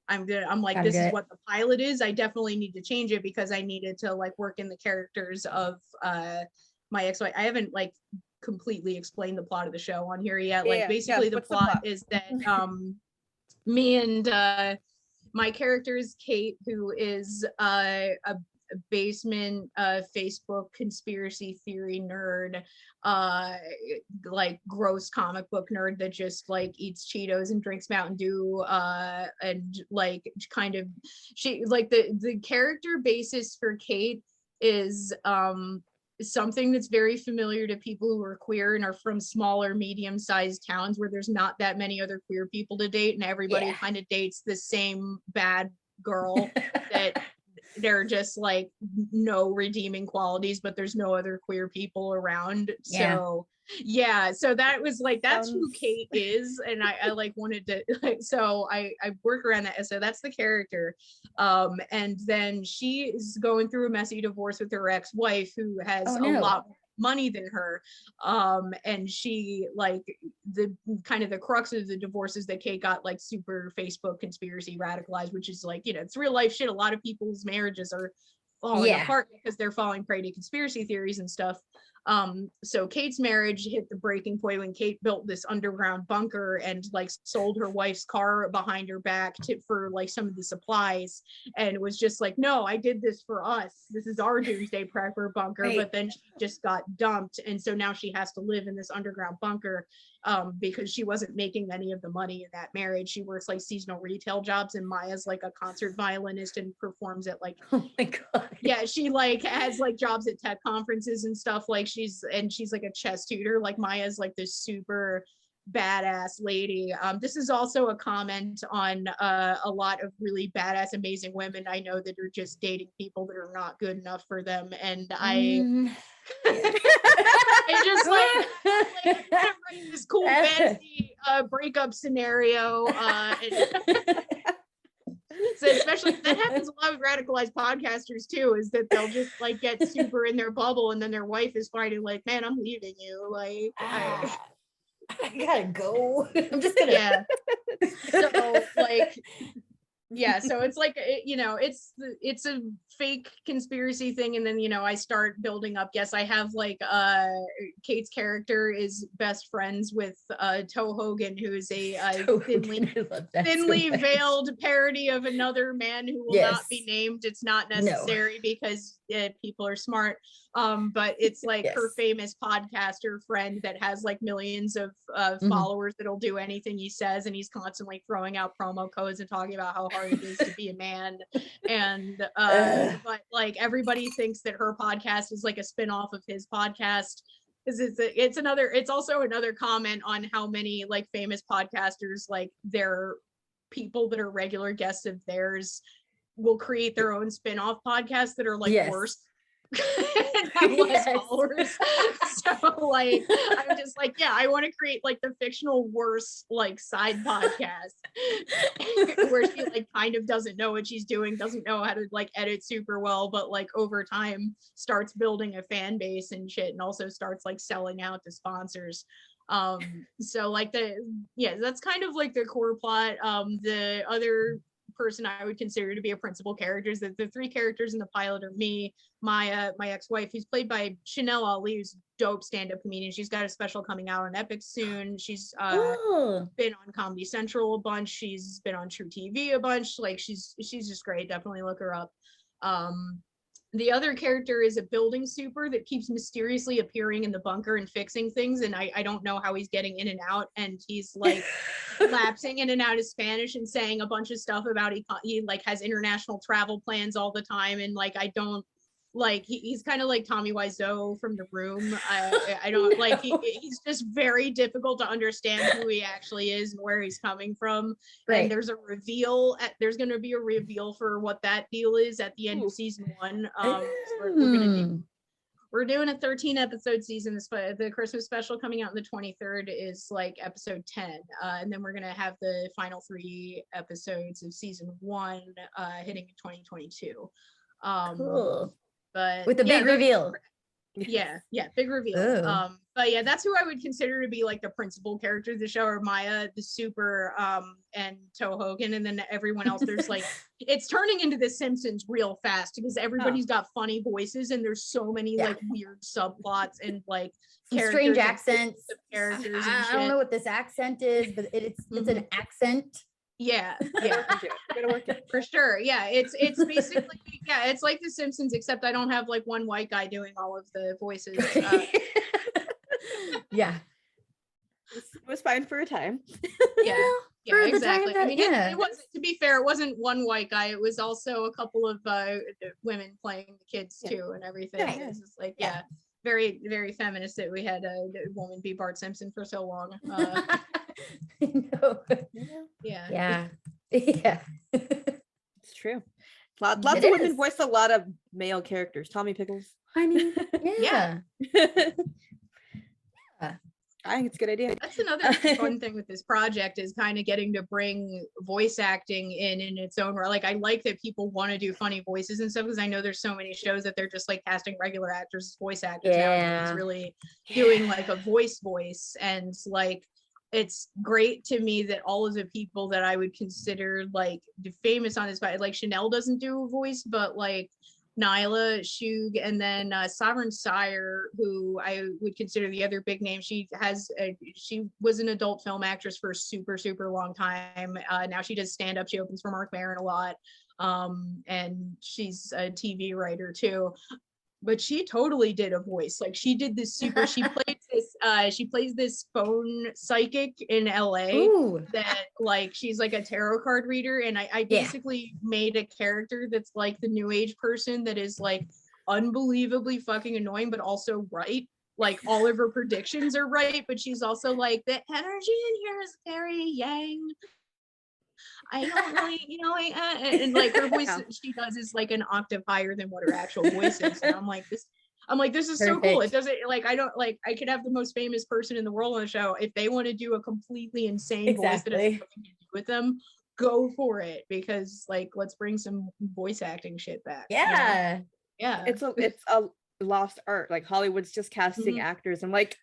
I'm like, this is what the pilot is. I definitely need to change it because I needed to like work in the characters of my ex-wife. I haven't like completely explained the plot of the show on here yet. Like basically the plot is that me and my character is Kate, who is a basement Facebook conspiracy theory nerd, like gross comic book nerd that just like eats Cheetos and drinks Mountain Dew, and like kind of she like the character basis for Kate is something that's very familiar to people who are queer and are from smaller, medium-sized towns where there's not that many other queer people to date, and everybody kind of dates the same bad girl that they're just like no redeeming qualities, but there's no other queer people around. So so that was like, that's who Kate is, and I like wanted to like, so I work around that. So that's the character, and then she is going through a messy divorce with her ex-wife who has a lot more money than her, and she like the kind of the crux of the divorce is that Kate got like super Facebook conspiracy radicalized, which is like, it's real life shit. A lot of people's marriages are falling apart because they're falling prey to conspiracy theories and stuff. So Kate's marriage hit the breaking point when Kate built this underground bunker and like sold her wife's car behind her back for like some of the supplies, and was just like, no, I did this for us. This is our doomsday prepper bunker. But then she just got dumped, and so now she has to live in this underground bunker because she wasn't making any of the money in that marriage. She works like seasonal retail jobs, and Maya's like a concert violinist and performs at like, oh my god, she like has like jobs at tech conferences and stuff. Like she's like a chess tutor. Like Maya's like this super badass lady. This is also a comment on a lot of really badass, amazing women I know that are just dating people that are not good enough for them, and I just like write this cool fantasy breakup scenario, so especially that happens a lot with radicalized podcasters too, is that they'll just like get super in their bubble, and then their wife is fighting like, man, I'm leaving you, like I gotta go. I'm just gonna. Yeah. So like, yeah, so it's like, it's a fake conspiracy thing, and then I start building up. Yes, I have like Kate's character is best friends with Toe Hogan, who is a thinly veiled parody of another man who will not be named. It's not necessary because people are smart. But it's like her famous podcaster friend that has like millions of followers that'll do anything he says, and he's constantly throwing out promo codes and talking about how hard it is to be a man. And but like everybody thinks that her podcast is like a spin-off of his podcast. It's also another comment on how many like famous podcasters, like their people that are regular guests of theirs will create their own spin-off podcasts that are like worse and have less followers. So like I'm just like, yeah, I want to create like the fictional worse like side podcast where she like kind of doesn't know what she's doing, doesn't know how to like edit super well, but like over time starts building a fan base and shit, and also starts like selling out to sponsors. So like that's kind of like the core plot. The other person I would consider to be a principal character is that the three characters in the pilot are me, Maya, my ex-wife, who's played by Chanel Ali, who's dope stand-up comedian. She's got a special coming out on Epic soon. She's been on Comedy Central a bunch. She's been on True TV a bunch. Like she's just great. Definitely look her up. The other character is a building super that keeps mysteriously appearing in the bunker and fixing things, and I don't know how he's getting in and out, and he's like lapsing in and out of Spanish and saying a bunch of stuff about he like has international travel plans all the time, and like I don't like he's kind of like Tommy Wiseau from The Room. I don't like he's just very difficult to understand who he actually is and where he's coming from. Right. And there's a reveal there's going to be a reveal for what that deal is at the end of season 1. We're doing a 13 episode season. The Christmas special coming out on the 23rd is like episode 10. And then we're going to have the final 3 episodes of season 1 hitting in 2022. Cool. But with the big reveal. Big reveal. But yeah, that's who I would consider to be like the principal character of the show, or Maya, the super, and Toe Hogan, and then everyone else. There's like, it's turning into The Simpsons real fast because everybody's got funny voices, and there's so many like weird subplots and like strange accents. Characters. I don't know what this accent is, but it's an accent. Yeah, gotta work it for sure. Yeah, it's basically it's like The Simpsons, except I don't have like one white guy doing all of the voices. It was fine for a time. Yeah, exactly. I mean, it wasn't. To be fair, it wasn't one white guy. It was also a couple of women playing the kids too, and everything. It was just like very, very feminist that we had a woman be Bart Simpson for so long. Yeah. It's true. Lots of women voice a lot of male characters. Tommy Pickles. I mean, yeah. I think it's a good idea. That's another fun thing with this project, is kind of getting to bring voice acting in its own way. Like I like that people want to do funny voices and stuff, because I know there's so many shows that they're just like casting regular actors as voice actors now. It's really doing like a voice, and like it's great to me that all of the people that I would consider like famous on this, like Chanel doesn't do a voice, but like Nyla, Shug, and then Sovereign Sire, who I would consider the other big name. She was an adult film actress for a super, super long time. Now she does stand up. She opens for Mark Maron a lot. And she's a TV writer too. But she totally did a voice. Like she did this super, she plays this phone psychic in LA. Ooh. That like, she's like a tarot card reader. And I basically made a character that's like the new age person that is like unbelievably fucking annoying, but also right. Like all of her predictions are right, but she's also like, the energy in here is very yang. I don't really, and like her voice she does is like an octave higher than what her actual voice is. And I'm like, this is so cool. It doesn't like, I don't like, I could have the most famous person in the world on the show. If they want to do a completely insane voice that has nothing to do with them, go for it, because like, let's bring some voice acting shit back. Yeah. It's a lost art. Like Hollywood's just casting actors and like,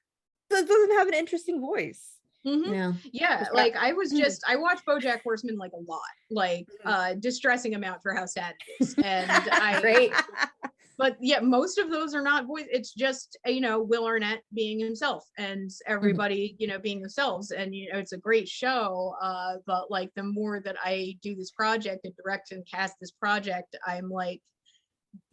this doesn't have an interesting voice. Yeah. Yeah, Just like I watched BoJack Horseman like a lot, like distressing amount for how sad it is. And Great. but yeah, most of those are not voice. It's just, Will Arnett being himself and everybody, being themselves. And, it's a great show. But like the more that I do this project and direct and cast this project, I'm like,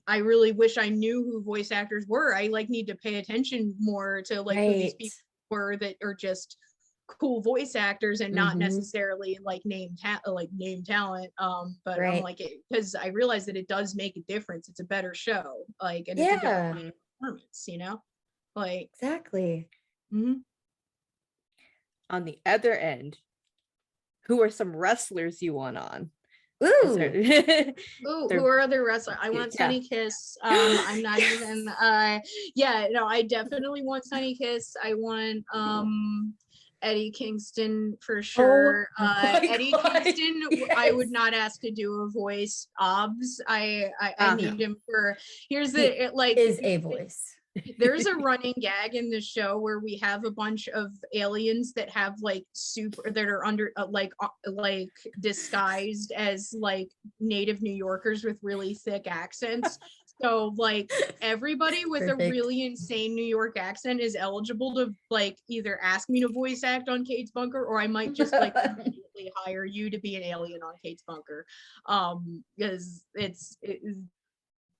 I really wish I knew who voice actors were. I like need to pay attention more to like who these people were that are just cool voice actors and not necessarily like name talent. But I'm like, because I realize that it does make a difference. It's a better show, like, and it's a different performance, like exactly. On the other end, who are some wrestlers you want on? Ooh, who are other wrestlers? I want Sunny Kiss. I'm not even I definitely want Sunny Kiss. I want Eddie Kingston for sure. Eddie Kingston, yes. I would not ask to do a voice. Obs, I need him for. Here's the is a voice. There's a running gag in the show where we have a bunch of aliens that have like that are under like disguised as like native New Yorkers with really thick accents. So like everybody with a really insane New York accent is eligible to like either ask me to voice act on Kate's Bunker, or I might just like immediately hire you to be an alien on Kate's Bunker. Because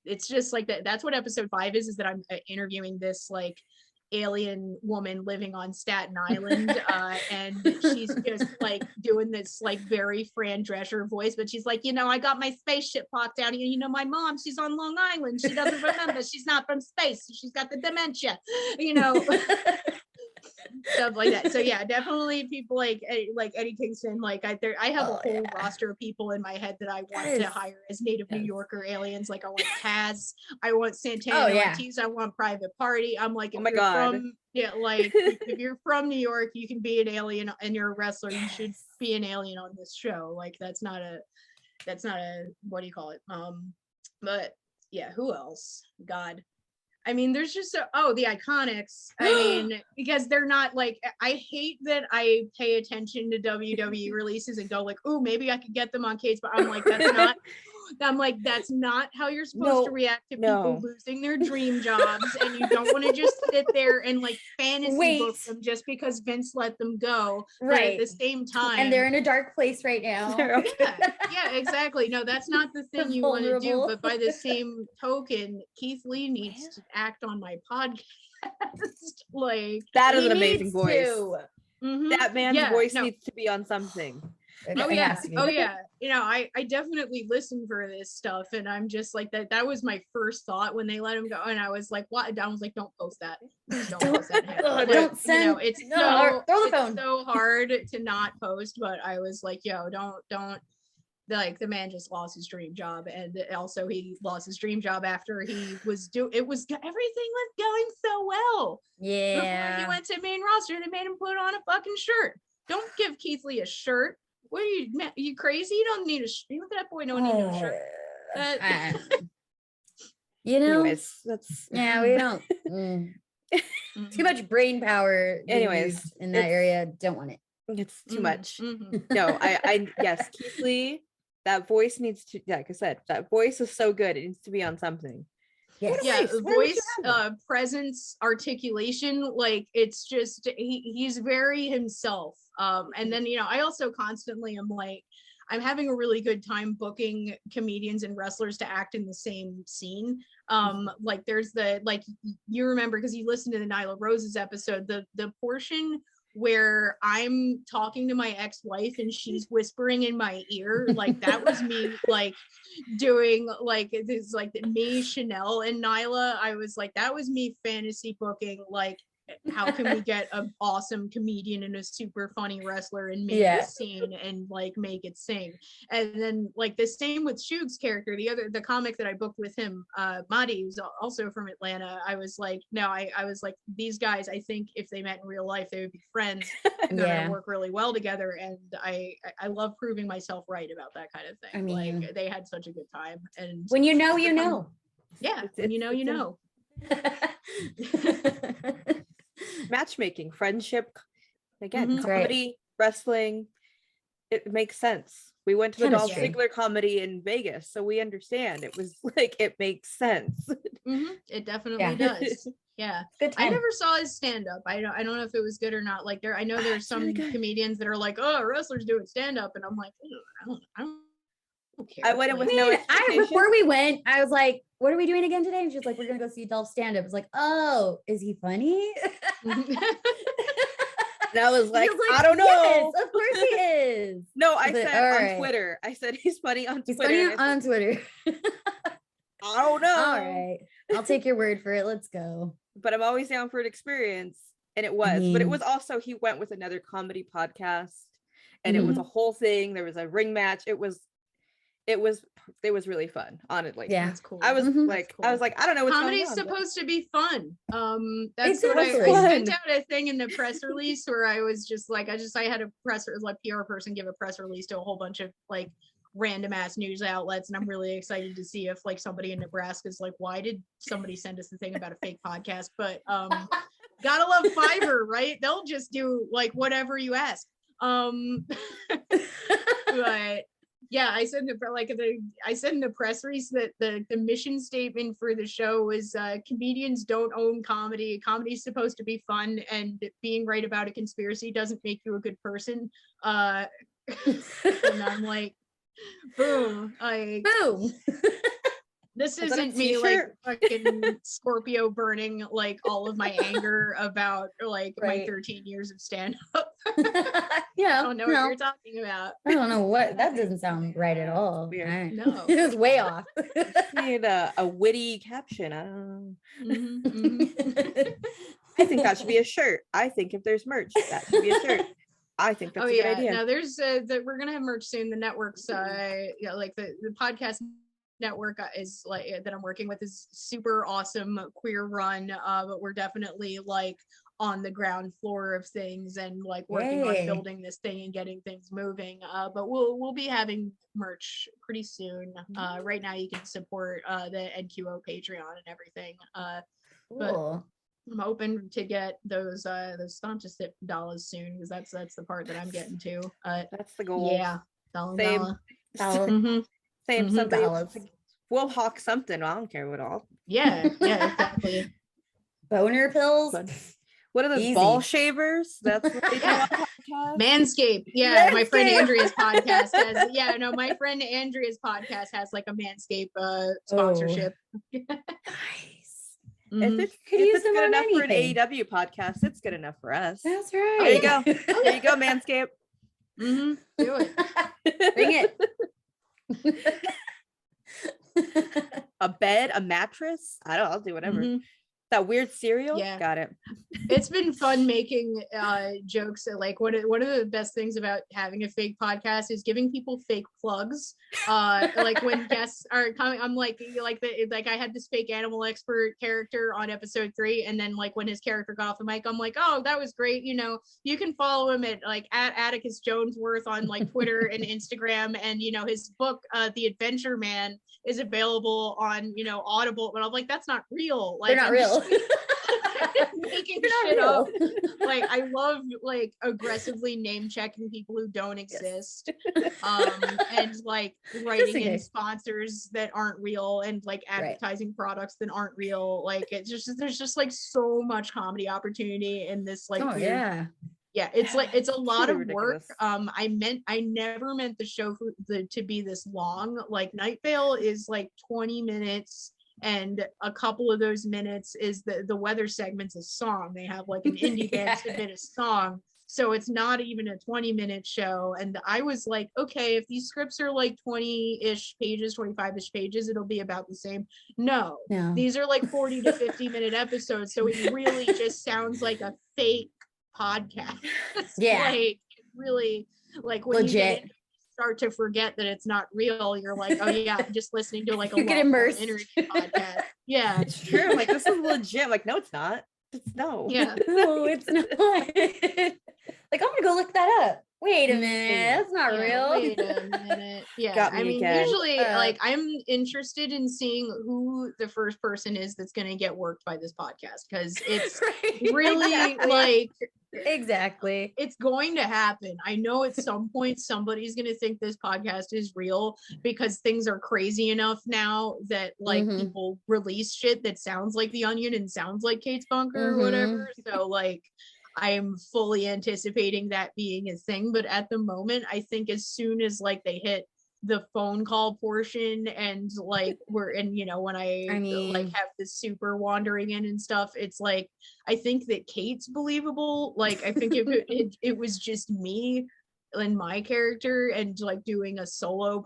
it's just like that. That's what episode 5 is that I'm interviewing this like alien woman living on Staten Island, and she's just like doing this like very Fran Drescher voice, but she's like, I got my spaceship popped out here. My mom, she's on Long Island. She doesn't remember. She's not from space. She's got the dementia. Stuff like that. So yeah, definitely people like Eddie Kingston. Like I have a whole roster of people in my head that I want to hire as native New Yorker aliens. Like I want Kaz, I want Santana Ortiz, I want Private Party. I'm like, if you're from New York, you can be an alien and you're a wrestler. You should be an alien on this show. Like that's not a what do you call it? But yeah, who else? God. I mean, there's just the Iconics. I mean, because they're not like, I hate that I pay attention to WWE releases and go like, oh, maybe I could get them on Kate's, but I'm like, that's not how you're supposed to react to people losing their dream jobs, and you don't want to just sit there and like fantasy book them just because Vince let them go. Right. But at the same time, and they're in a dark place right now. Yeah, exactly. No, that's not the thing you want to do. But by the same token, Keith Lee needs to act on my podcast. Like that is an amazing voice. That man's voice needs to be on something. Oh yeah. I definitely listen for this stuff, and I'm just like that was my first thought when they let him go, and I was like, what? I was like, don't post that. Don't post that. Don't send. It's throw the phone. It's so hard to not post, but I was like, don't. Like the man just lost his dream job, and also he lost his dream job after he was everything was going so well. Yeah. Before he went to main roster, they made him put on a fucking shirt. Don't give Keith Lee a shirt. What are you crazy? You don't need a shirt. Look at that boy, don't need no shirt. Anyways, that's we don't. Too much brain power. Anyways, in that area, don't want it. It's too much. No, I yes, Keith Lee. That voice needs to, like I said, that voice is so good. It needs to be on something. Yes. Voice, presence, articulation, like it's just he's very himself. And then I also constantly am like, I'm having a really good time booking comedians and wrestlers to act in the same scene. Like there's you remember because you listened to the Nyla Rose's episode, the portion where I'm talking to my ex-wife and she's whispering in my ear, like that was me like doing like this, like me, Chanel and Nyla. I was like, that was me fantasy booking, like how can we get an awesome comedian and a super funny wrestler and make a scene and like make it sing. And then like the same with Shug's character, the comic that I booked with him, Madi, who's also from Atlanta. I was like, I was like, these guys, I think if they met in real life, they would be friends and they're gonna work really well together. And I love proving myself right about that kind of thing. I mean, like they had such a good time. And when you know. Yeah, you know. Matchmaking, friendship, Again, That's right. comedy, wrestling, it makes sense. We went to the Dolph Chemistry. Ziggler comedy in Vegas, so we understand. It was like, it makes sense. It definitely Yeah. does. Yeah. Good I time. never saw his stand-up. I don't know if it was good or not. Like I know there's It's some really good. comedians that are like, oh, wrestlers doing stand-up, and I'm like, I don't care. I went in with Like, no Before we went, I was like, what are we doing again today? And she's like, we're gonna go see Dolph stand up. I was like, oh, is he funny? And I was like, He was I don't know. Yes, of course he is. No, I But, said all on right. Twitter. I said he's funny on He's Twitter. funny and I on said, Twitter. I don't know. All right. I'll take your word for it. Let's go. But I'm always down for an experience. And it was. I But it mean- was also, he went with another comedy podcast. And it was a whole thing. There was a ring match. It was really fun, honestly. Yeah. that's cool. I was Mhm. like, That's I was like, I don't know what's Comedy's going on. but- supposed to be fun. That's what Exactly. I sent out a thing in the press release where I was just like, I had a PR person give a press release to a whole bunch of like random ass news outlets, and I'm really excited to see if like somebody in Nebraska is like, why did somebody send us a thing about a fake podcast? But gotta love Fiverr, right? They'll just do like whatever you ask. But yeah, I said in the press release that the mission statement for the show is comedians don't own comedy. Comedy's supposed to be fun, and being right about a conspiracy doesn't make you a good person. And I'm like, boom, like Boom. this Is that a isn't me like t-shirt? fucking Scorpio burning like all of my anger about like my Right. 13 years of stand-up. Yeah. I don't know what you're talking about. I don't know what that doesn't sound right at all. Weird. All right. No. It was way off. Need a witty caption. I don't know. Mhm, mhm. I think that should be a shirt. I think if there's merch, that should be a shirt. I think that's Oh a good yeah, idea. no, there's we're gonna have merch soon. The network's like the podcast network is like that I'm working with is super awesome, queer run, but we're definitely like on the ground floor of things and like working on Yay. building this thing and getting things moving. But we'll be having merch pretty soon. Right now you can support the NQO Patreon and everything. Cool. I'm hoping to get those sponsorship dollars soon, because that's the part that I'm getting to. That's the goal. Yeah, dollar. Same. Mhm. Same. Mhm. Somebody Dollars. we'll hawk something. I don't care what all. Yeah, yeah, exactly. Boner pills. But what are those Easy. ball shavers? That's what they do on podcasts? Manscaped. Yeah, my friend Manscaped. Andrea's podcast has. Yeah, no, my friend Andrea's podcast has like a Manscaped sponsorship. Nice. Mhm. If Could it's use them good on enough for an anything. AEW podcast, it's good enough for us. That's right. There you go. There you go, Manscaped. Mhm. Do it. Bring it. A bed, a mattress. I'll do whatever. Mhm. That weird cereal. Yeah. Got it. It's been fun making jokes. Like one of the best things about having a fake podcast is giving people fake plugs. Like when guests are coming, I'm like I had this fake animal expert character on episode 3, and then like when his character got off the mic, I'm like, oh, that was great. You know, you can follow him at like at Atticus Jonesworth on like Twitter and Instagram, and you know his book, The Adventure Man, is available on Audible. But I'm like, that's not real. Like, They're not I'm real. just making They're not shit real. up. Like I love like aggressively name checking people who don't exist, and like writing in case. sponsors that aren't real, and like advertising products that aren't real. Like it's just there's just like so much comedy opportunity in this like Oh weird. yeah. It's like it's a lot Truly of work. ridiculous. I never meant the show to be this long. Like Night Vale is like 20 minutes, and a couple of those minutes is the weather segment's a song. They have like an indie band submit a song, so it's not even a 20-minute show. And I was like, okay, if these scripts are like 20-ish pages, 25-ish pages, it'll be about the same. No, No. these are like 40 to 50-minute episodes, so it really just sounds like a fake podcast. Yeah. Like really, like when you get Legit. into it, you start to forget that it's not real. You're like, oh yeah, I'm just listening to like a You get long immersed. interview podcast. Yeah. It's true. I'm like, this is legit. I'm like, no, it's not. No. Yeah. No, it's not. Like I'm gonna go look that up. Wait a minute, that's not real. Wait a minute. Yeah, Got me I mean, again. usually, like, I'm interested in seeing who the first person is that's going to get worked by this podcast, because it's really Exactly. like, Exactly. it's going to happen. I know at some point somebody's going to think this podcast is real, because things are crazy enough now that like Mhm. people release shit that sounds like The Onion and sounds like Kate's Bunker or whatever. So like, I'm fully anticipating that being a thing, but at the moment, I think as soon as like they hit the phone call portion and like we're in, you know, when I like mean, have the super wandering in and stuff, it's like I think that Kate's believable. Like I think if it was just me and my character and like doing a solo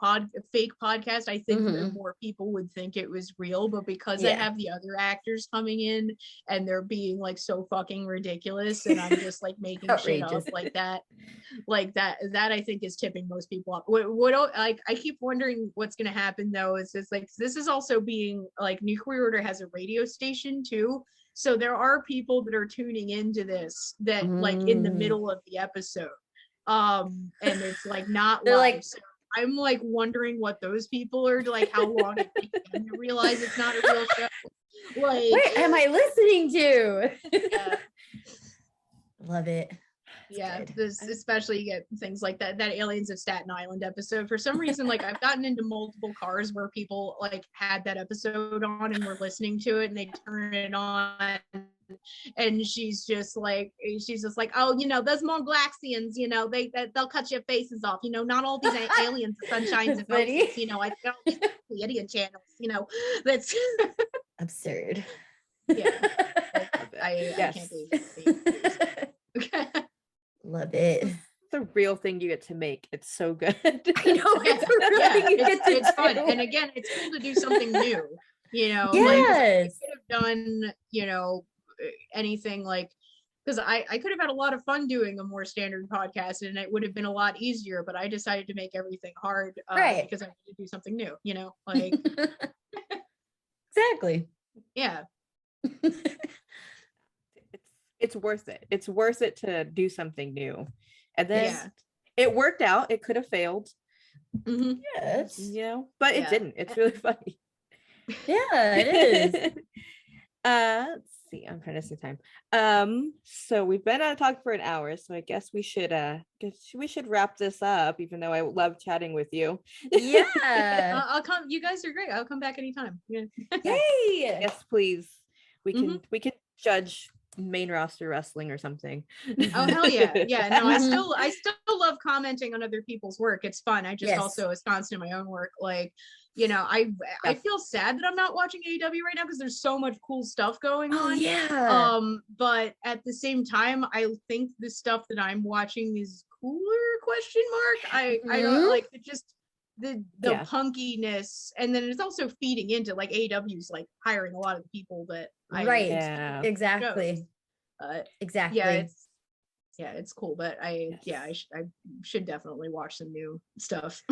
fake podcast, I think that more people would think it was real. But because I Yeah. have the other actors coming in and they're being like so fucking ridiculous, and I'm just like making shit up Outrageous. like that I think is tipping most people up. What like I keep wondering what's gonna happen though is this like this is also being like Nuclear Order has a radio station too. So there are people that are tuning into this that like in the middle of the episode. And it's like not They're live. like, So I'm like wondering what those people are like, how long it takes them to realize it's not a real show. Like, what am I listening to? yeah, Love it. yeah, good. this especially you get things like that Aliens of Staten Island episode. For some reason, like I've gotten into multiple cars where people like had that episode on and were listening to it, and they turn it on. And she's just like, oh, you know, those Monglaxians, you know, they'll cut your faces off. You know, not all these aliens, sunshines and Funny. roses. You know, I got all these Indian channels. You know, that's Absurd. yeah. I can't believe it. Love it. It's a real thing you get to make. It's so good. I know, it's a real thing you get to it's fun, do. and again, it's cool to do something new. You know, Yes. like I could have done, you know, anything like because I could have had a lot of fun doing a more standard podcast, and it would have been a lot easier. But I decided to make everything hard, Right. Because I wanted to do something new. You know, like Exactly. yeah. It's worth it. It's worth it to do something new. And then Yeah. it worked out. It could have failed, Mhm. Yes. you know, but it Yeah. didn't. It's really funny. Yeah, it is. Let's see. I'm trying to see time. So we've been on talk for an hour, so I guess we should wrap this up, even though I love chatting with you. Yeah. I'll come. You guys are great. I'll come back anytime. Yeah. Yay. Yes, please. We can judge main roster wrestling or something. Oh hell yeah. Yeah. No, Mhm. I still love commenting on other people's work. It's fun. I just Yes. also is constant in my own work. Like, you know, I feel sad that I'm not watching AEW right now because there's so much cool stuff going Oh on. yeah. But at the same time, I think the stuff that I'm watching is cooler, question mark. I don't like it, just the Yeah. punkiness, and then it's also feeding into like AEW's like hiring a lot of the people that I Right. Yeah. Exactly. Exactly. yeah, it's cool, but I should definitely watch some new stuff.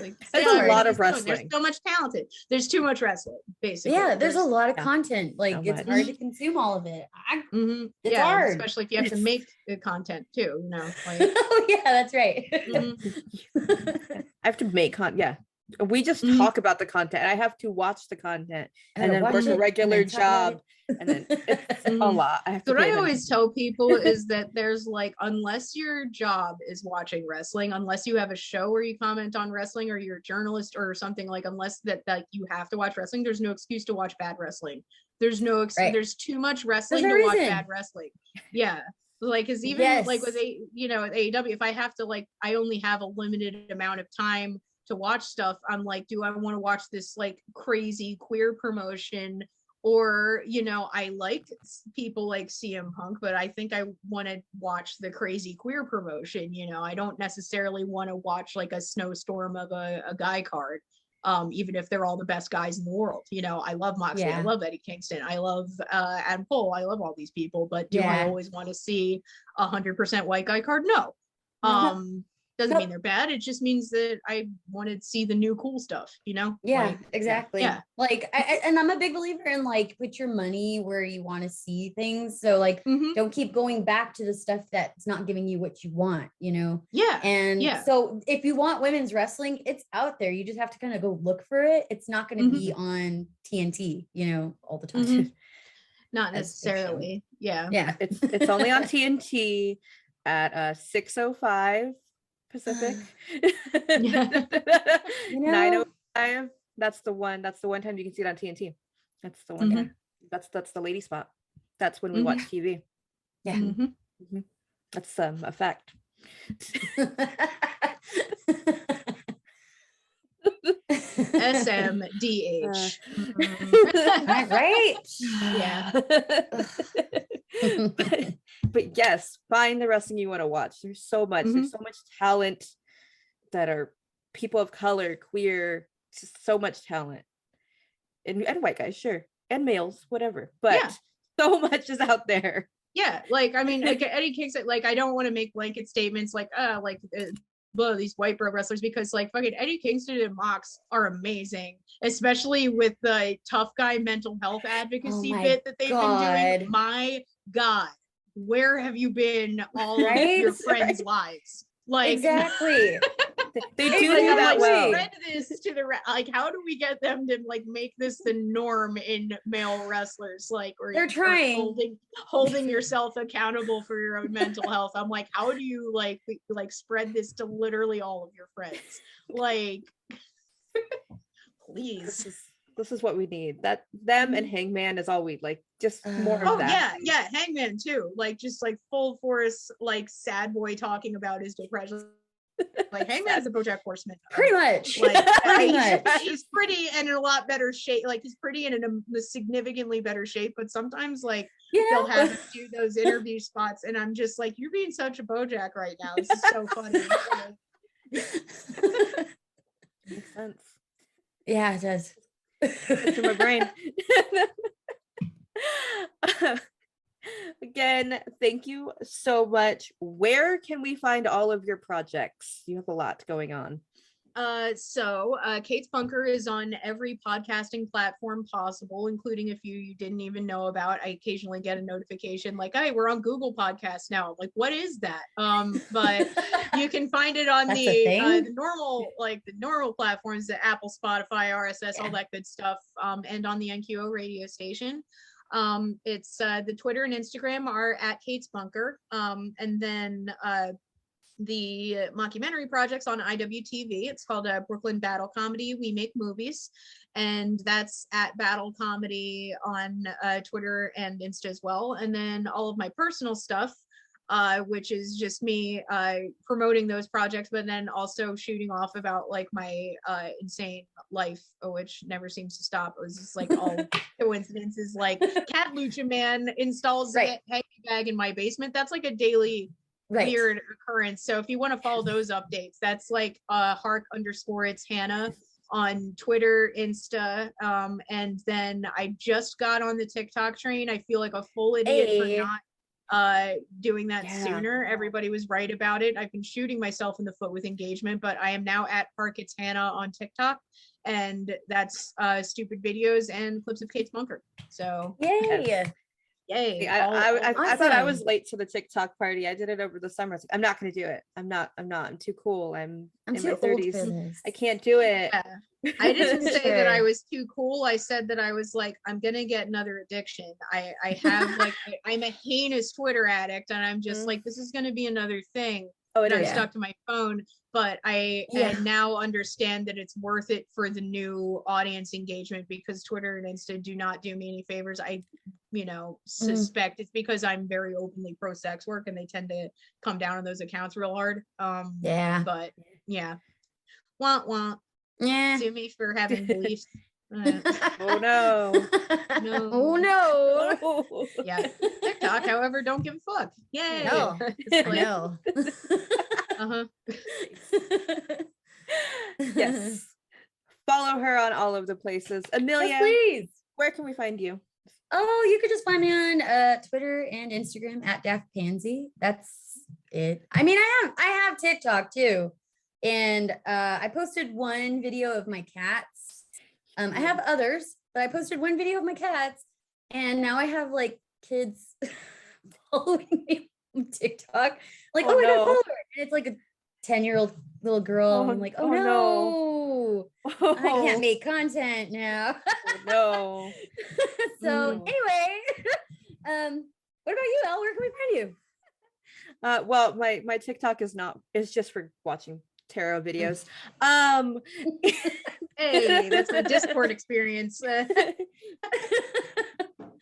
Like, There's a lot of there's wrestling. so much talented. Thethe's too much wrestling, basically. Yeah, there's a lot of yeah, content. Like so it's much. hard to consume all of it. It's yeah, hard. especially if you have to make the content too. You know, like Oh yeah, that's right. mhm. I have to make yeah. We just Mhm. talk about the content. I have to watch the content I and gotta then watch work it, a and regular then talk about job. And then it's a Mhm. lot. I have to So what pay I always attention. tell people is that there's like, unless your job is watching wrestling, unless you have a show where you comment on wrestling or you're a journalist or something, like unless that you have to watch wrestling, there's no excuse to watch bad wrestling. There's no Right. there's too much wrestling no to watch reason. bad wrestling. Yeah. Like, cause even like with Yes. at AEW, if I have to like, I only have a limited amount of time to watch stuff, I'm like, do I want to watch this like crazy queer promotion? Or, you know, I like people like CM Punk, but I think I want to watch the crazy queer promotion. You know, I don't necessarily want to watch like a snowstorm of a guy card, even if they're all the best guys in the world. You know, I love Moxley, Yeah. I love Eddie Kingston, I love Adam Cole, I love all these people, but do I Yeah. always want to see 100% white guy card? No. No. Doesn't mean they're bad. It just means that I want to see the new cool stuff, you know? Yeah, Like, exactly. yeah. Like, and I'm a big believer in like, put your money where you want to see things. So like, don't keep going back to the stuff that's not giving you what you want, you know? Yeah. And so if you want women's wrestling, it's out there. You just have to kind of go look for it. It's not going to be on TNT, you know, all the time. Not necessarily. Yeah. Yeah. It's only on TNT at 6:05 Pacific. 9:05. That's the one time you can see it on TNT. That's the one time. That's the lady spot. That's when we watch TV. Yeah. That's a fact. SMDH. Right. Yeah. But yes, find the wrestling you want to watch. There's so much. There's so much talent that are people of color, queer, just so much talent. And white guys, sure. And males, whatever. But so much is out there. Yeah, like I mean, like Eddie Kicks it. Like I don't want to make blanket statements like these white bro wrestlers, because like fucking Eddie Kingston and Mox are amazing, especially with the tough guy mental health advocacy bit that they've been doing. My God, where have you been all of your friends' lives? Like exactly. They do that well. Spread this to the like. How do we get them to like make this the norm in male wrestlers? Like, or they're trying holding yourself accountable for your own mental health. I'm like, how do you like spread this to literally all of your friends? Like, please. This is what we need. That them and Hangman is all we like. Just more of that. Yeah, Hangman too. Like just like full force, like sad boy talking about his depression. Like Hangman's a BoJack Horseman. Pretty much. Like he's pretty and in a lot better shape. Like he's pretty and in a significantly better shape. But sometimes like they'll have him do those interview spots, and I'm just like, you're being such a BoJack right now. This is so funny. Makes sense. Yeah, it does. It's in my brain. Again, thank you so much. Where can we find all of your projects? You have a lot going on. So Kate's Bunker is on every podcasting platform possible, including a few you didn't even know about. I occasionally get a notification like, hey, we're on Google Podcasts now. I'm like, what is that? But you can find it on the normal platforms, the Apple, Spotify, RSS, all that good stuff, and on the NQO radio station. It's the Twitter and Instagram are at Kate's Bunker, and then the mockumentary projects on IWTV. It's called Brooklyn Battle Comedy. We Make Movies, and that's at Battle Comedy on Twitter and Insta as well. And then all of my personal stuff, which is just me promoting those projects, but then also shooting off about like my insane life, which never seems to stop. It was just like all coincidences. Like Cat Lucha Man installs a hanging bag in my basement. That's like a daily weird occurrence. So if you want to follow those updates, that's like Hark_it's Hannah on Twitter, Insta, and then I just got on the TikTok train. I feel like a full idiot for not doing that sooner. Everybody was right about it. I've been shooting myself in the foot with engagement, but I am now at Harkness Hannah on TikTok, and that's stupid videos and clips of Kate's Bunker. So yay. I thought I was late to the TikTok party. I did it over the summer. I'm not going to do it. I'm too cool. I'm in my 30s. I can't do it. Yeah. I didn't say that I was too cool. I said that I was like, I'm going to get another addiction. I have like, I'm a heinous Twitter addict, and I'm just like, this is going to be another thing. I'm stuck to my phone, but I now understand that it's worth it for the new audience engagement, because Twitter and Insta do not do me any favors. I suspect it's because I'm very openly pro sex work, and they tend to come down on those accounts real hard. But wah wah. Sue me for having beliefs. Oh no. Oh no. Yeah. TikTok, however, don't give a fuck. Yay. No. No. Yes. Follow her on all of the places. Amelia, yes, please. Where can we find you? Oh, you could just find me on Twitter and Instagram at Daft Pansy. That's it. I mean, I have TikTok too. And I posted one video of my cats. I have others, but I posted one video of my cats, and now I have like kids following me on TikTok. Like, Oh, oh, I got a no. follower. And it's like a 10-year-old little girl. Oh, I'm like, oh, no, no. I can't make content now. No. So Mm. anyway, what about you, Elle? Where can we find you? Well, my TikTok is just for watching tarot videos. Hey, that's a Discord experience.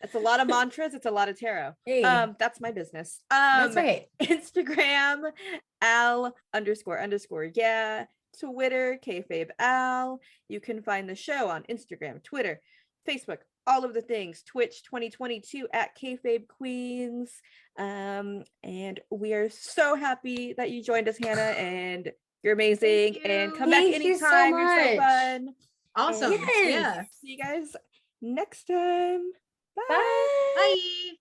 It's a lot of mantras, it's a lot of tarot. Hey, That's my business. that's right. Instagram, Al__. Yeah. Twitter, Kayfabe Al. You can find the show on Instagram, Twitter, Facebook, all of the things. Twitch 2022 at Kayfabe Queens. And we are so happy that you joined us, Hannah, and you're amazing. And come back Thank you so anytime. You're so much. fun. Awesome. Yes. Yeah. See you guys next time. Bye. Bye. Bye.